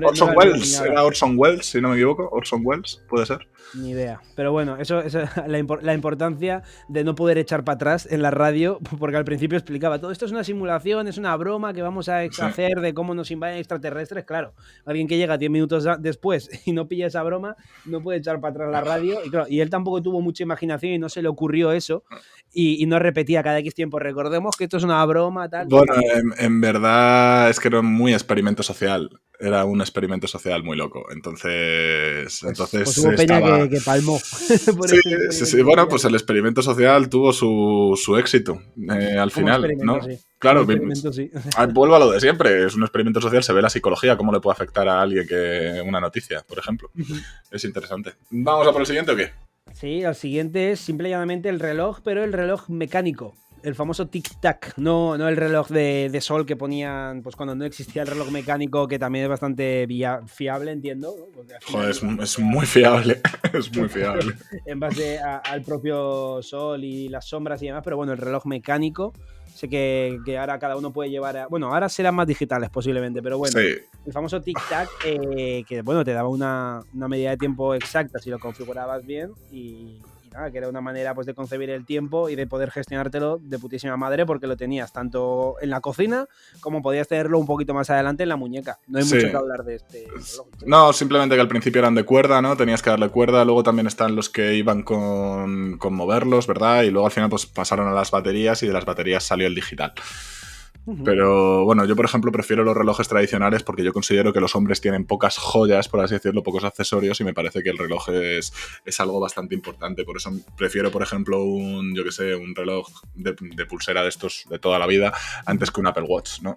Orson Welles. Era Orson Welles, si no me equivoco. Orson Welles, puede ser. Ni idea. Pero bueno, eso la importancia de no poder echar para atrás en la radio, porque al principio explicaba, todo esto es una simulación, es una broma que vamos a hacer de cómo nos invaden extraterrestres. Claro, alguien que llega 10 minutos después y no pilla esa broma, no puede echar para atrás la radio. Y, claro, y él tampoco tuvo mucha imaginación y no se le ocurrió eso. Y no repetía cada X tiempo, recordemos que esto es una broma, tal. Bueno, en verdad es que era muy experimento social. Era un experimento social muy loco. Entonces hubo peña que palmó. Sí. Bueno, pues el experimento social tuvo su éxito al final, ¿no? Sí. Claro, sí. Vuelvo a lo de siempre. Es un experimento social, se ve la psicología, cómo le puede afectar a alguien que una noticia, por ejemplo. Es interesante. ¿Vamos a por el siguiente o qué? Sí, el siguiente es simple y llanamente el reloj, pero el reloj mecánico. El famoso tic-tac, no el reloj de sol que ponían pues cuando no existía el reloj mecánico, que también es bastante fiable, entiendo, ¿no? Joder, es muy fiable, es muy fiable. En base al propio sol y las sombras y demás, pero bueno, el reloj mecánico, sé que ahora cada uno puede llevar... Bueno, ahora serán más digitales posiblemente, pero bueno, sí. El famoso tic-tac, que bueno, te daba una medida de tiempo exacta si lo configurabas bien y nada, que era una manera pues de concebir el tiempo y de poder gestionártelo de putísima madre, porque lo tenías tanto en la cocina como podías tenerlo un poquito más adelante en la muñeca. No hay mucho que hablar de este reloj. No, simplemente que al principio eran de cuerda, ¿no? Tenías que darle cuerda, luego también están los que iban con moverlos, ¿verdad? Y luego al final pues pasaron a las baterías y de las baterías salió el digital. Pero bueno, yo por ejemplo prefiero los relojes tradicionales porque yo considero que los hombres tienen pocas joyas, por así decirlo, pocos accesorios, y me parece que el reloj es algo bastante importante. Por eso prefiero, por ejemplo, un reloj de pulsera de estos de toda la vida antes que un Apple Watch, ¿no?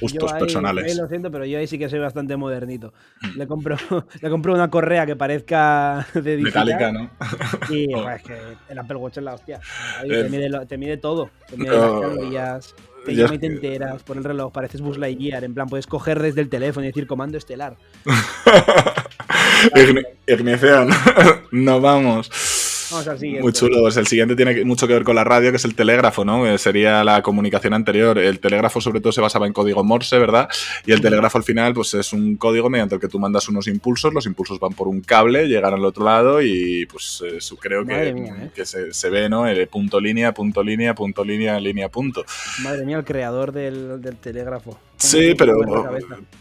Gustos personales. Lo siento, pero yo ahí sí que soy bastante modernito. Le compro una correa que parezca de digital. Metálica, ¿no? Y es que el Apple Watch es la hostia. Ahí te mide todo. Te mide las calorías, te llama y te enteras por el reloj. Pareces Buzz Lightyear. En plan, puedes coger desde el teléfono y decir comando estelar. Ignición. No vamos. Vamos al siguiente. Muy chulo. Pues el siguiente tiene mucho que ver con la radio, que es el telégrafo, ¿no? Sería la comunicación anterior. El telégrafo sobre todo se basaba en código Morse, ¿verdad? Y el telégrafo al final pues es un código mediante el que tú mandas unos impulsos. Los impulsos van por un cable, llegan al otro lado y pues creo que se ve, ¿no? El punto línea, punto línea, punto línea, línea, punto. Madre mía, el creador del telégrafo. Sí,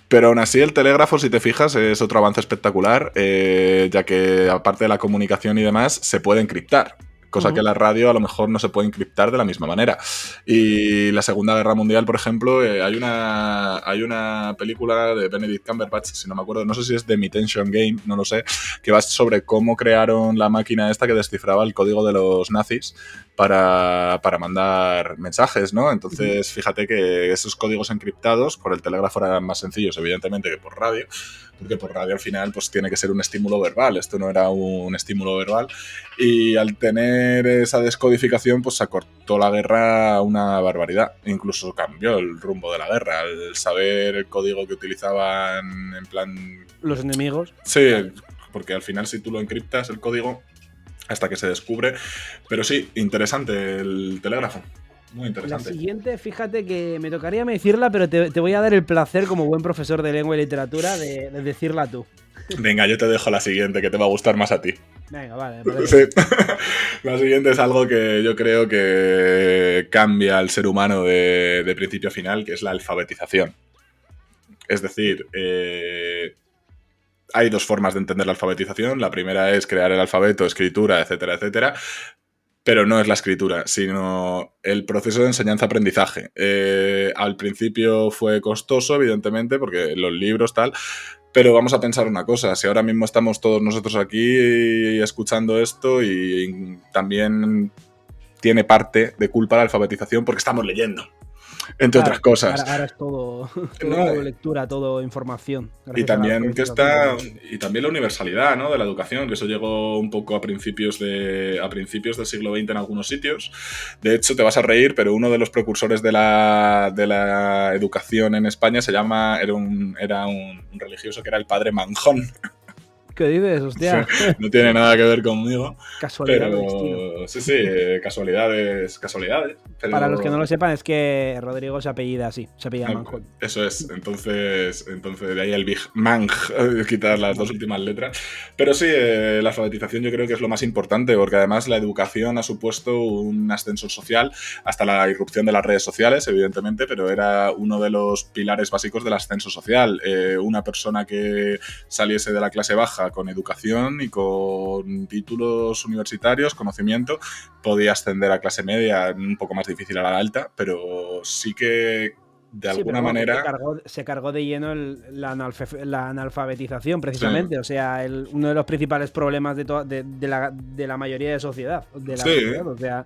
pero aún así el telégrafo, si te fijas, es otro avance espectacular, ya que aparte de la comunicación y demás, se puede encriptar. Cosa que la radio a lo mejor no se puede encriptar de la misma manera. Y la Segunda Guerra Mundial, por ejemplo, hay una película de Benedict Cumberbatch, si no me acuerdo, no sé si es The Imitation Game, no lo sé, que va sobre cómo crearon la máquina esta que descifraba el código de los nazis para mandar mensajes, ¿no? Entonces, fíjate que esos códigos encriptados por el telégrafo eran más sencillos, evidentemente, que por radio, porque por radio al final pues tiene que ser un estímulo verbal. Esto no era un estímulo verbal, y al tener esa descodificación pues se acortó la guerra una barbaridad, incluso cambió el rumbo de la guerra al saber el código que utilizaban en plan... los enemigos. Sí, porque al final si tú lo encriptas el código hasta que se descubre, pero sí, interesante el telégrafo. Muy interesante. La siguiente, fíjate que me tocaría decirla, pero te voy a dar el placer, como buen profesor de lengua y literatura, de decirla tú. Venga, yo te dejo la siguiente, que te va a gustar más a ti. Venga, vale. Sí. La siguiente es algo que yo creo que cambia al ser humano de principio a final, que es la alfabetización. Es decir, hay dos formas de entender la alfabetización. La primera es crear el alfabeto, escritura, etcétera, etcétera. Pero no es la escritura, sino el proceso de enseñanza-aprendizaje. Al principio fue costoso, evidentemente, porque los libros, tal. Pero vamos a pensar una cosa, si ahora mismo estamos todos nosotros aquí escuchando esto y también tiene parte de culpa la alfabetización porque estamos leyendo, entre otras cosas. Ahora es todo lectura, todo información. Y también y también la universalidad, ¿no?, de la educación, que eso llegó un poco a principios del siglo XX en algunos sitios. De hecho, te vas a reír, pero uno de los precursores de la educación en España era un religioso que era el padre Manjón. ¿Qué dices, hostia? Sí, no tiene nada que ver conmigo. Casualidad del destino. Sí, casualidades. Pero... Para los que no lo sepan, es que Rodrigo se apellida así, se apellida Manjón. Eso es, entonces de ahí el Big Manj, quitar las dos últimas letras. Pero sí, la alfabetización yo creo que es lo más importante, porque además la educación ha supuesto un ascenso social hasta la irrupción de las redes sociales, evidentemente, pero era uno de los pilares básicos del ascenso social. Una persona que saliese de la clase baja con educación y con títulos universitarios, conocimiento, podía ascender a clase media, un poco más difícil a la alta, pero sí que de alguna manera... Se cargó de lleno la analfabetización, precisamente. Sí. O sea, uno de los principales problemas de la mayoría de sociedad. Sociedad. O sea,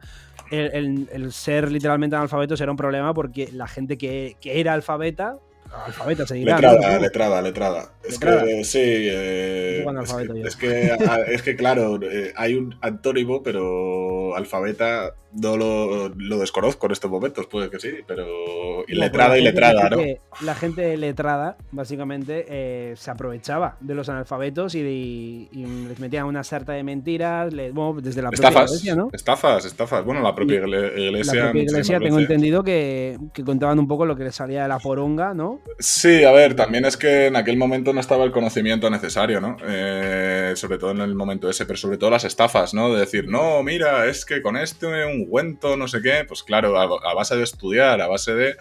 el ser literalmente analfabetos era un problema porque la gente que era alfabeta se dirá. Letrada. Es que sí. Es que claro, hay un antónimo, pero alfabeta no lo desconozco en estos momentos, puede que sí, pero letrada y letrada, ¿no? La gente letrada, básicamente, se aprovechaba de los analfabetos y les metían una sarta de mentiras, desde la propia iglesia, ¿no? Estafas. Bueno, la propia iglesia. La propia iglesia, tengo entendido que contaban un poco lo que les salía de la poronga, ¿no? Sí, a ver, también es que en aquel momento no estaba el conocimiento necesario, ¿no? Sobre todo en el momento ese, pero sobre todo las estafas, ¿no? De decir, no, mira, es que con un ungüento, no sé qué, pues claro, a base de estudiar, a base de...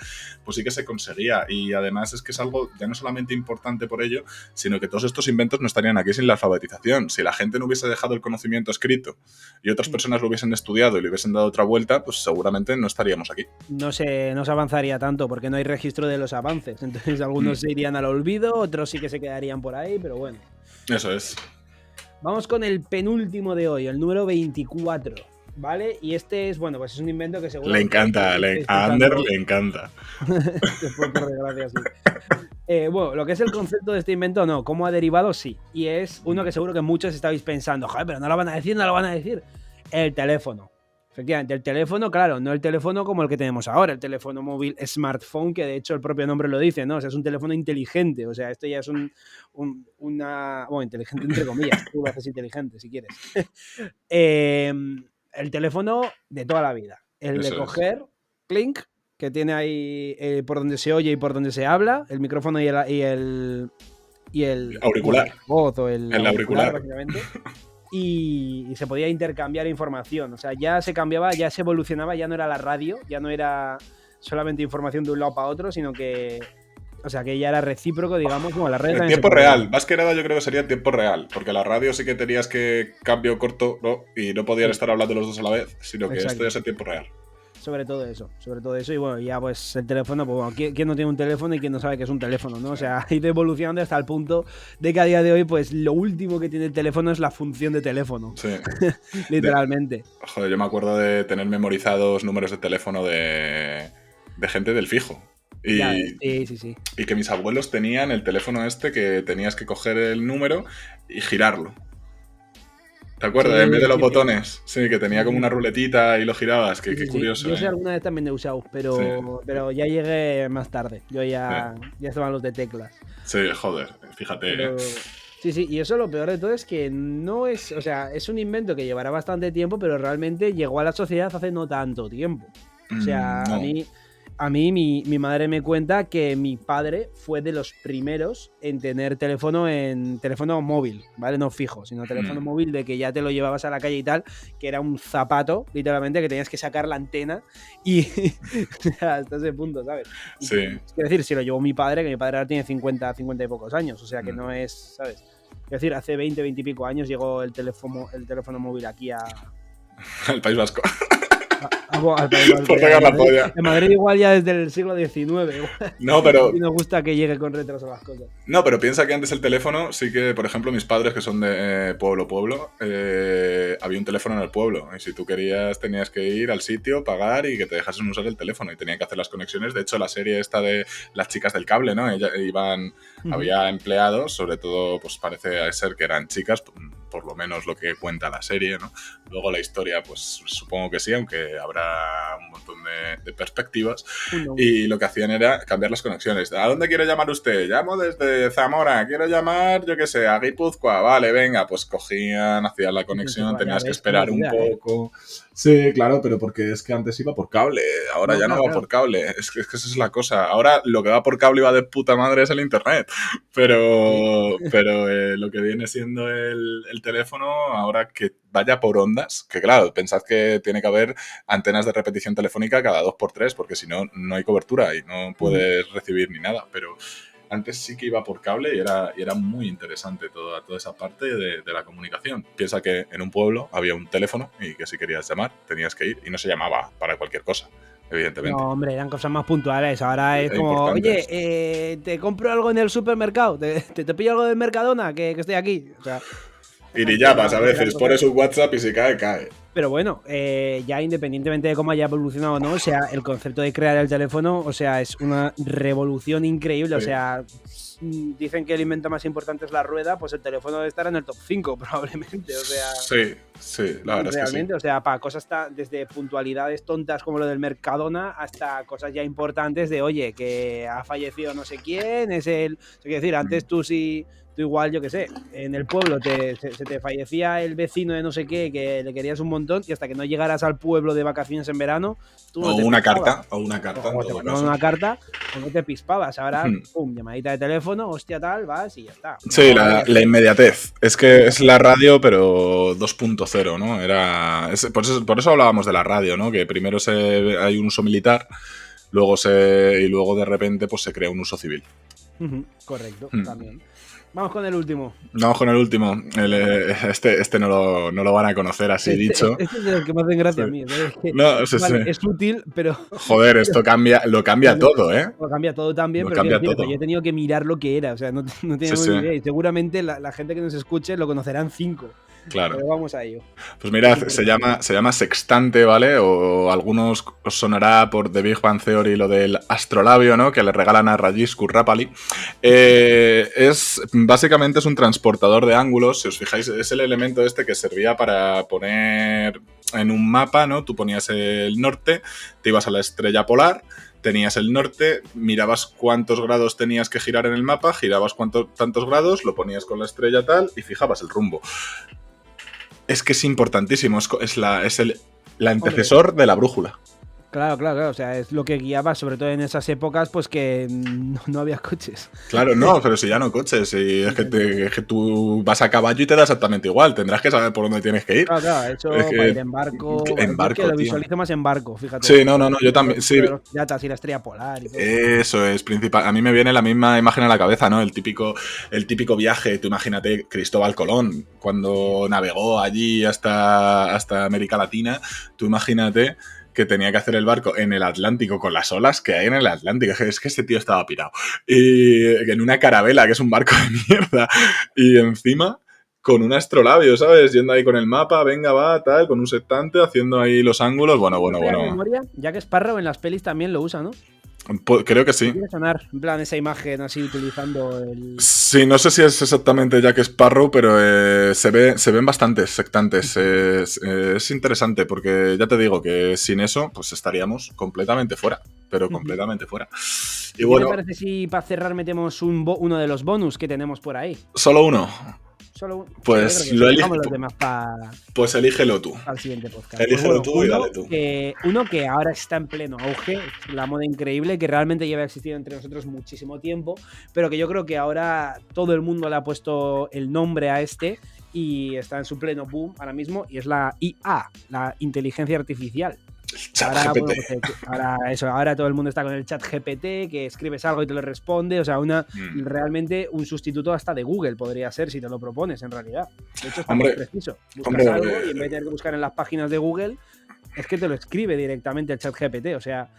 pues sí que se conseguía. Y además es que es algo ya no solamente importante por ello, sino que todos estos inventos no estarían aquí sin la alfabetización. Si la gente no hubiese dejado el conocimiento escrito y otras personas lo hubiesen estudiado y le hubiesen dado otra vuelta, pues seguramente no estaríamos aquí. No se avanzaría tanto porque no hay registro de los avances. Entonces algunos se irían al olvido, otros sí que se quedarían por ahí, pero bueno. Eso es. Vamos con el penúltimo de hoy, el número 24. ¿Vale? Y este es, bueno, pues es un invento que seguro... Le encanta, a Ander le encanta. Gracias, sí. Bueno, lo que es el concepto de este invento, no. ¿Cómo ha derivado? Sí. Y es uno que seguro que muchos estabais pensando, joder, pero no lo van a decir. El teléfono. Efectivamente, el teléfono, claro, no el teléfono como el que tenemos ahora, el teléfono móvil smartphone, que de hecho el propio nombre lo dice, ¿no? O sea, es un teléfono inteligente, o sea, esto ya es bueno, inteligente entre comillas, tú lo haces inteligente si quieres. El teléfono de toda la vida. El de coger, clink, que tiene ahí por donde se oye y por donde se habla, el micrófono y el auricular. Voz o el auricular, básicamente. Y se podía intercambiar información. O sea, ya se cambiaba, ya se evolucionaba, ya no era la radio, ya no era solamente información de un lado para otro, sino que... O sea, que ya era recíproco, digamos, como la red. En tiempo real, más que nada yo creo que sería en tiempo real, porque la radio sí que tenías que cambio corto, ¿no? Y no podían estar hablando los dos a la vez, sino que esto ya es en tiempo real. Sobre todo eso, y bueno, ya pues el teléfono, pues bueno, ¿quién no tiene un teléfono y quién no sabe que es un teléfono, ¿no? O sea, ha ido evolucionando hasta el punto de que a día de hoy, pues lo último que tiene el teléfono es la función de teléfono. Sí. Literalmente. Joder, yo me acuerdo de tener memorizados números de teléfono de gente del fijo. Sí. Y que mis abuelos tenían el teléfono este que tenías que coger el número y girarlo. ¿Te acuerdas? Sí, en vez de los botones. Sí, que tenía como una ruletita y lo girabas. Qué curioso. Yo sé alguna vez también he usado, pero ya llegué más tarde. Yo ya estaban los de teclas. Sí, joder, fíjate. Pero... Sí, y eso lo peor de todo es que no es... O sea, es un invento que llevará bastante tiempo, pero realmente llegó a la sociedad hace no tanto tiempo. O sea, no. A mí... a mí mi madre me cuenta que mi padre fue de los primeros en tener teléfono móvil, ¿vale? No fijo, sino teléfono móvil de que ya te lo llevabas a la calle y tal, que era un zapato, literalmente, que tenías que sacar la antena y hasta ese punto, ¿sabes? Sí. Es decir, si lo llevó mi padre, que mi padre ahora tiene 50 y pocos años, o sea que no es, ¿sabes? Es decir, hace 20 y pico años llegó el teléfono móvil aquí al País Vasco. Por pegar la polla. En Madrid igual ya desde el siglo XIX. No, pero... Y nos gusta que llegue con retraso las cosas. No, pero piensa que antes el teléfono, sí que, por ejemplo, mis padres, que son de pueblo, había un teléfono en el pueblo. Y si tú querías, tenías que ir al sitio, pagar y que te dejasen usar el teléfono. Y tenían que hacer las conexiones. De hecho, la serie esta de las chicas del cable, ¿no? Había empleados, sobre todo, pues parece ser que eran chicas, por lo menos lo que cuenta la serie, ¿no? Luego la historia, pues supongo que sí, aunque habrá un montón de perspectivas. Y lo que hacían era cambiar las conexiones. ¿A dónde quiere llamar usted? Llamo desde Zamora, quiero llamar, yo qué sé, a Guipúzcoa. Vale, venga, pues cogían, hacían la conexión, tenías que esperar un poco. Sí, claro, pero porque es que antes iba por cable, ahora ya no va por cable. Es que esa es la cosa. Ahora lo que va por cable y va de puta madre es el internet. Pero lo que viene siendo el teléfono, ahora que vaya por ondas, que claro, pensad que tiene que haber antenas de repetición telefónica cada 2x3, porque si no, no hay cobertura y no puedes recibir ni nada. Pero antes sí que iba por cable y era muy interesante toda esa parte de la comunicación. Piensa que en un pueblo había un teléfono y que si querías llamar tenías que ir y no se llamaba para cualquier cosa, evidentemente. No, hombre, eran cosas más puntuales. Ahora es como, oye, te compro algo en el supermercado, te pillo algo del Mercadona, que estoy aquí. O sea, irillapas a veces, pones un WhatsApp y si cae, cae. Pero bueno, ya independientemente de cómo haya evolucionado o no, o sea, el concepto de crear el teléfono, o sea, es una revolución increíble. Sí. O sea, dicen que el invento más importante es la rueda, pues el teléfono debe estar en el top 5 probablemente. O sea, sí, la verdad es que sí. O sea, para cosas desde puntualidades tontas como lo del Mercadona hasta cosas ya importantes de, oye, que ha fallecido no sé quién, es el... O sea, quiero decir, antes tú igual, yo qué sé, en el pueblo se te fallecía el vecino de no sé qué, que le querías un montón, y hasta que no llegaras al pueblo de vacaciones en verano, tú no o te una pispabas. carta, o una carta. O te mandaban una carta, o no te pispabas. Ahora, pum, llamadita de teléfono, hostia tal, vas y ya está. Sí, la inmediatez. Es que es la radio, pero 2.0, ¿no? Por eso hablábamos de la radio, ¿no? Que primero hay un uso militar, luego de repente pues se crea un uso civil. Correcto, también. Vamos con el último. Este no lo van a conocer así dicho. Este es de los que me hacen gracia a mí. Es útil, pero... Joder, esto lo cambia todo, ¿eh? Lo cambia todo también, pero yo he tenido que mirar lo que era. O sea, no tenía ni idea. Y seguramente la gente que nos escuche lo conocerán 5. Claro. Pero vamos a ello. Pues mirad, se llama sextante, ¿vale? O algunos os sonará por The Big Bang Theory lo del astrolabio, ¿no? Que le regalan a Rajesh Kurrapali. Básicamente es un transportador de ángulos. Si os fijáis, es el elemento este que servía para poner en un mapa, ¿no? Tú ponías el norte, te ibas a la estrella polar, tenías el norte, mirabas cuántos grados tenías que girar en el mapa, girabas tantos grados, lo ponías con la estrella tal y fijabas el rumbo. Es que es importantísimo, es el antecesor de la brújula. Claro, o sea, es lo que guiaba, sobre todo en esas épocas, pues que no había coches. Claro, no, pero si ya no coches, es que tú vas a caballo y te da exactamente igual, tendrás que saber por dónde tienes que ir. Claro, hecho para ir en barco. Que lo visualizo más en barco, fíjate. Sí, no, yo también, sí. Los piratas y la estrella polar y todo. Eso es principal. A mí me viene la misma imagen a la cabeza, ¿no? El típico viaje, tú imagínate Cristóbal Colón, cuando navegó allí hasta América Latina, tú imagínate que tenía que hacer el barco en el Atlántico con las olas que hay en el Atlántico. Es que ese tío estaba pirado. Y en una carabela, que es un barco de mierda. Y encima con un astrolabio, ¿sabes? Yendo ahí con el mapa, venga, va, tal, con un sextante, haciendo ahí los ángulos. Bueno. Memoria, ya que Sparrow en las pelis también lo usa, ¿no? Creo que sí. Quiere sonar, en plan, esa imagen así utilizando el... Sí, no sé si es exactamente Jack Sparrow, pero se ven bastantes sectantes. Es interesante porque ya te digo que sin eso pues estaríamos completamente fuera, pero completamente fuera. Y bueno, ¿qué te parece si para cerrar metemos uno de los bonus que tenemos por ahí? Solo uno. Solo un. Pues lo eliges tú. Pues elígelo tú. Al siguiente podcast. Elígelo tú y dale tú. Uno que ahora está en pleno auge, la moda increíble, que realmente lleva existiendo entre nosotros muchísimo tiempo, pero que yo creo que ahora todo el mundo le ha puesto el nombre a este y está en su pleno boom ahora mismo, y es la IA, la inteligencia artificial. Ahora, bueno, pues, ahora todo el mundo está con el chat GPT, que escribes algo y te lo responde, o sea, realmente un sustituto hasta de Google podría ser si te lo propones en realidad. De hecho, está muy preciso. Buscas algo y en vez de tener que buscar en las páginas de Google, es que te lo escribe directamente el chat GPT, o sea...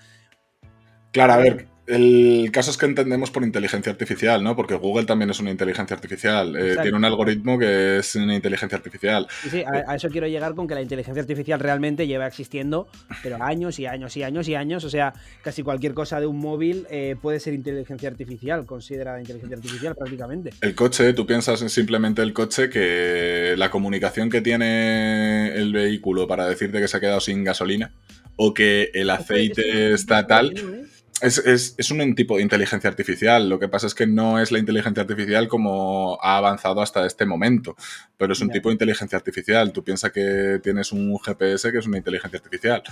Claro, a ver, el caso es que entendemos por inteligencia artificial, ¿no? Porque Google también es una inteligencia artificial. Tiene un algoritmo que es una inteligencia artificial. Sí, a eso quiero llegar, con que la inteligencia artificial realmente lleva existiendo, pero años y años y años y años. O sea, casi cualquier cosa de un móvil puede ser inteligencia artificial, considerada inteligencia artificial prácticamente. El coche, tú piensas en simplemente el coche, que la comunicación que tiene el vehículo para decirte que se ha quedado sin gasolina o que el aceite está tal... Es un tipo de inteligencia artificial. Lo que pasa es que no es la inteligencia artificial como ha avanzado hasta este momento, pero es un tipo de inteligencia artificial. Tú piensas que tienes un GPS que es una inteligencia artificial.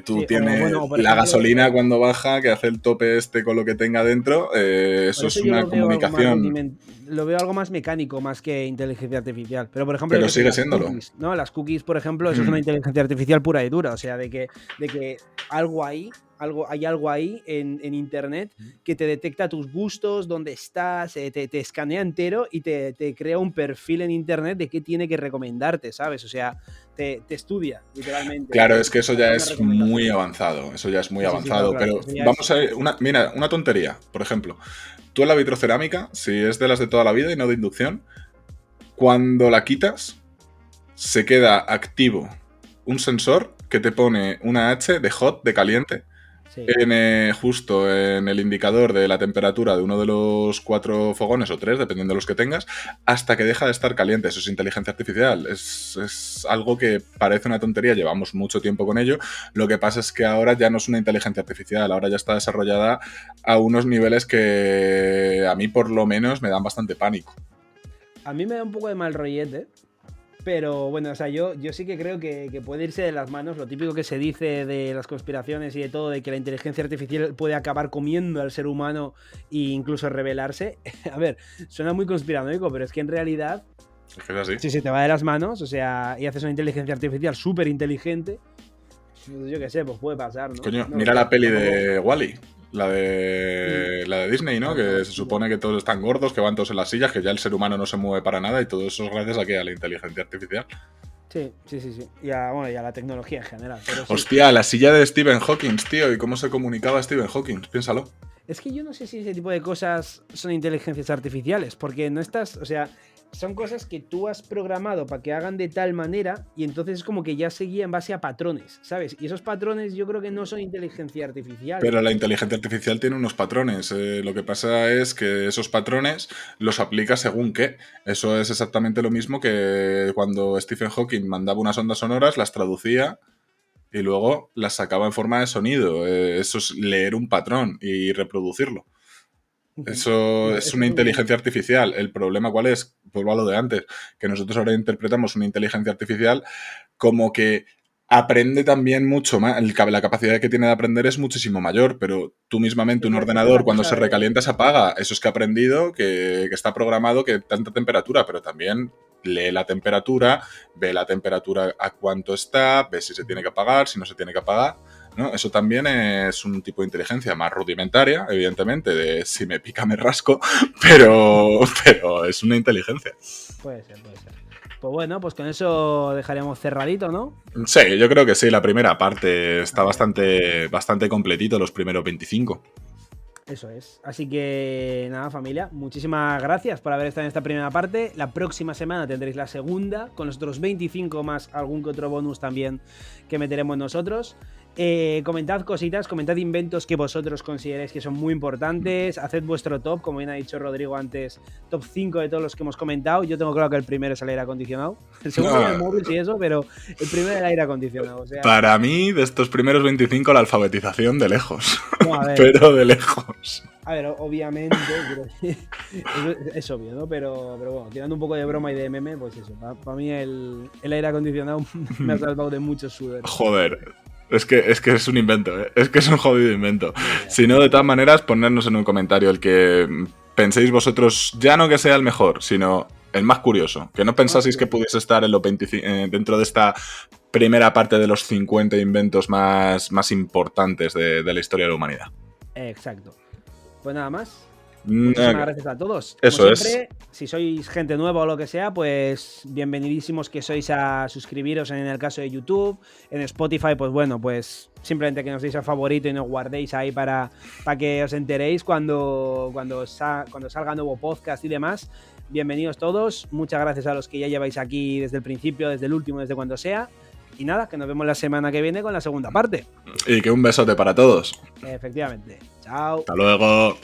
Tú tienes la gasolina cuando baja, que hace el tope con lo que tenga dentro. Eso es una comunicación. Lo veo algo más mecánico, más que inteligencia artificial. Pero, por ejemplo, sigue siéndolo. Cookies, ¿no? Las cookies, por ejemplo, eso es una inteligencia artificial pura y dura. O sea, de que hay algo ahí en internet que te detecta tus gustos, dónde estás, te escanea entero y te crea un perfil en internet de qué tiene que recomendarte, ¿sabes? O sea, te estudia, literalmente. Claro, es que eso ya es muy avanzado. Eso ya es muy avanzado. Claro, pero vamos a ver, una tontería, por ejemplo. Tú en la vitrocerámica, si es de las de toda la vida y no de inducción, cuando la quitas, se queda activo un sensor que te pone una H de hot, de caliente, justo en el indicador de la temperatura de uno de los 4 fogones o 3, dependiendo de los que tengas, hasta que deja de estar caliente. Eso es inteligencia artificial. Es algo que parece una tontería, llevamos mucho tiempo con ello. Lo que pasa es que ahora ya no es una inteligencia artificial, ahora ya está desarrollada a unos niveles que a mí por lo menos me dan bastante pánico. A mí me da un poco de mal rollete. Pero bueno, o sea, yo sí que creo que puede irse de las manos. Lo típico que se dice de las conspiraciones y de todo, de que la inteligencia artificial puede acabar comiendo al ser humano e incluso rebelarse. A ver, suena muy conspiranoico, pero es que en realidad, es que es así. Si se te va de las manos, o sea, y haces una inteligencia artificial súper inteligente, yo qué sé, pues puede pasar, ¿no? Coño, mira la peli de Wall-E. La de Disney, ¿no? Que se supone que todos están gordos, que van todos en las sillas, que ya el ser humano no se mueve para nada, y todo eso es gracias a la inteligencia artificial. Sí. Y a la tecnología en general. Pero sí. Hostia, la silla de Stephen Hawking, tío, y cómo se comunicaba Stephen Hawking, piénsalo. Es que yo no sé si ese tipo de cosas son inteligencias artificiales, porque no estás, o sea, son cosas que tú has programado para que hagan de tal manera y entonces es como que ya seguía en base a patrones, ¿sabes? Y esos patrones yo creo que no son inteligencia artificial. Pero la inteligencia artificial tiene unos patrones. Lo que pasa es que esos patrones los aplica según qué. Eso es exactamente lo mismo que cuando Stephen Hawking mandaba unas ondas sonoras, las traducía y luego las sacaba en forma de sonido. Eso es leer un patrón y reproducirlo. Eso es una inteligencia artificial. El problema, ¿cuál es? Vuelvo a lo de antes, que nosotros ahora interpretamos una inteligencia artificial como que aprende también mucho más. La capacidad que tiene de aprender es muchísimo mayor, pero tú mismamente un ordenador cuando se recalienta se apaga. Eso es que ha aprendido, que está programado que tanta temperatura, pero también lee la temperatura, ve la temperatura a cuánto está, ve si se tiene que apagar, si no se tiene que apagar, ¿no? Eso también es un tipo de inteligencia más rudimentaria, evidentemente, de si me pica me rasco, pero es una inteligencia. Puede ser. Pues bueno, pues con eso dejaremos cerradito, ¿no? Sí, yo creo que sí, la primera parte está bastante completito, los primeros 25. Eso es. Así que nada, familia, muchísimas gracias por haber estado en esta primera parte. La próxima semana tendréis la segunda, con los otros 25 más algún que otro bonus también que meteremos nosotros. Comentad cositas, comentad inventos que vosotros consideréis que son muy importantes. Haced vuestro top, como bien ha dicho Rodrigo antes, top 5 de todos los que hemos comentado. Yo tengo claro que el primero es el aire acondicionado. El segundo es el móvil y eso, pero el primero es el aire acondicionado. O sea, para mí, de estos primeros 25, la alfabetización de lejos. No, a ver, pero de lejos. A ver, obviamente, es obvio, ¿no? Pero bueno, tirando un poco de broma y de meme, pues eso. Para mí el aire acondicionado me ha salvado de muchos sudores. Joder. Es que es un invento, ¿eh? Es que es un jodido invento. Si no, de todas maneras, ponernos en un comentario el que penséis vosotros, ya no que sea el mejor, sino el más curioso. Que no pensaseis que pudiese estar en los 25, dentro de esta primera parte de los 50 inventos más importantes de la historia de la humanidad. Exacto. Pues nada más. Muchísimas gracias a todos. Eso siempre, si sois gente nueva o lo que sea, pues bienvenidísimos que sois a suscribiros en el caso de YouTube. En Spotify, pues bueno, pues simplemente que nos deis a favorito y nos guardéis ahí para que os enteréis cuando salga nuevo podcast y demás. Bienvenidos todos. Muchas gracias a los que ya lleváis aquí desde el principio, desde el último, desde cuando sea. Y nada, que nos vemos la semana que viene con la segunda parte. Y que un besote para todos. Efectivamente. Chao. Hasta luego.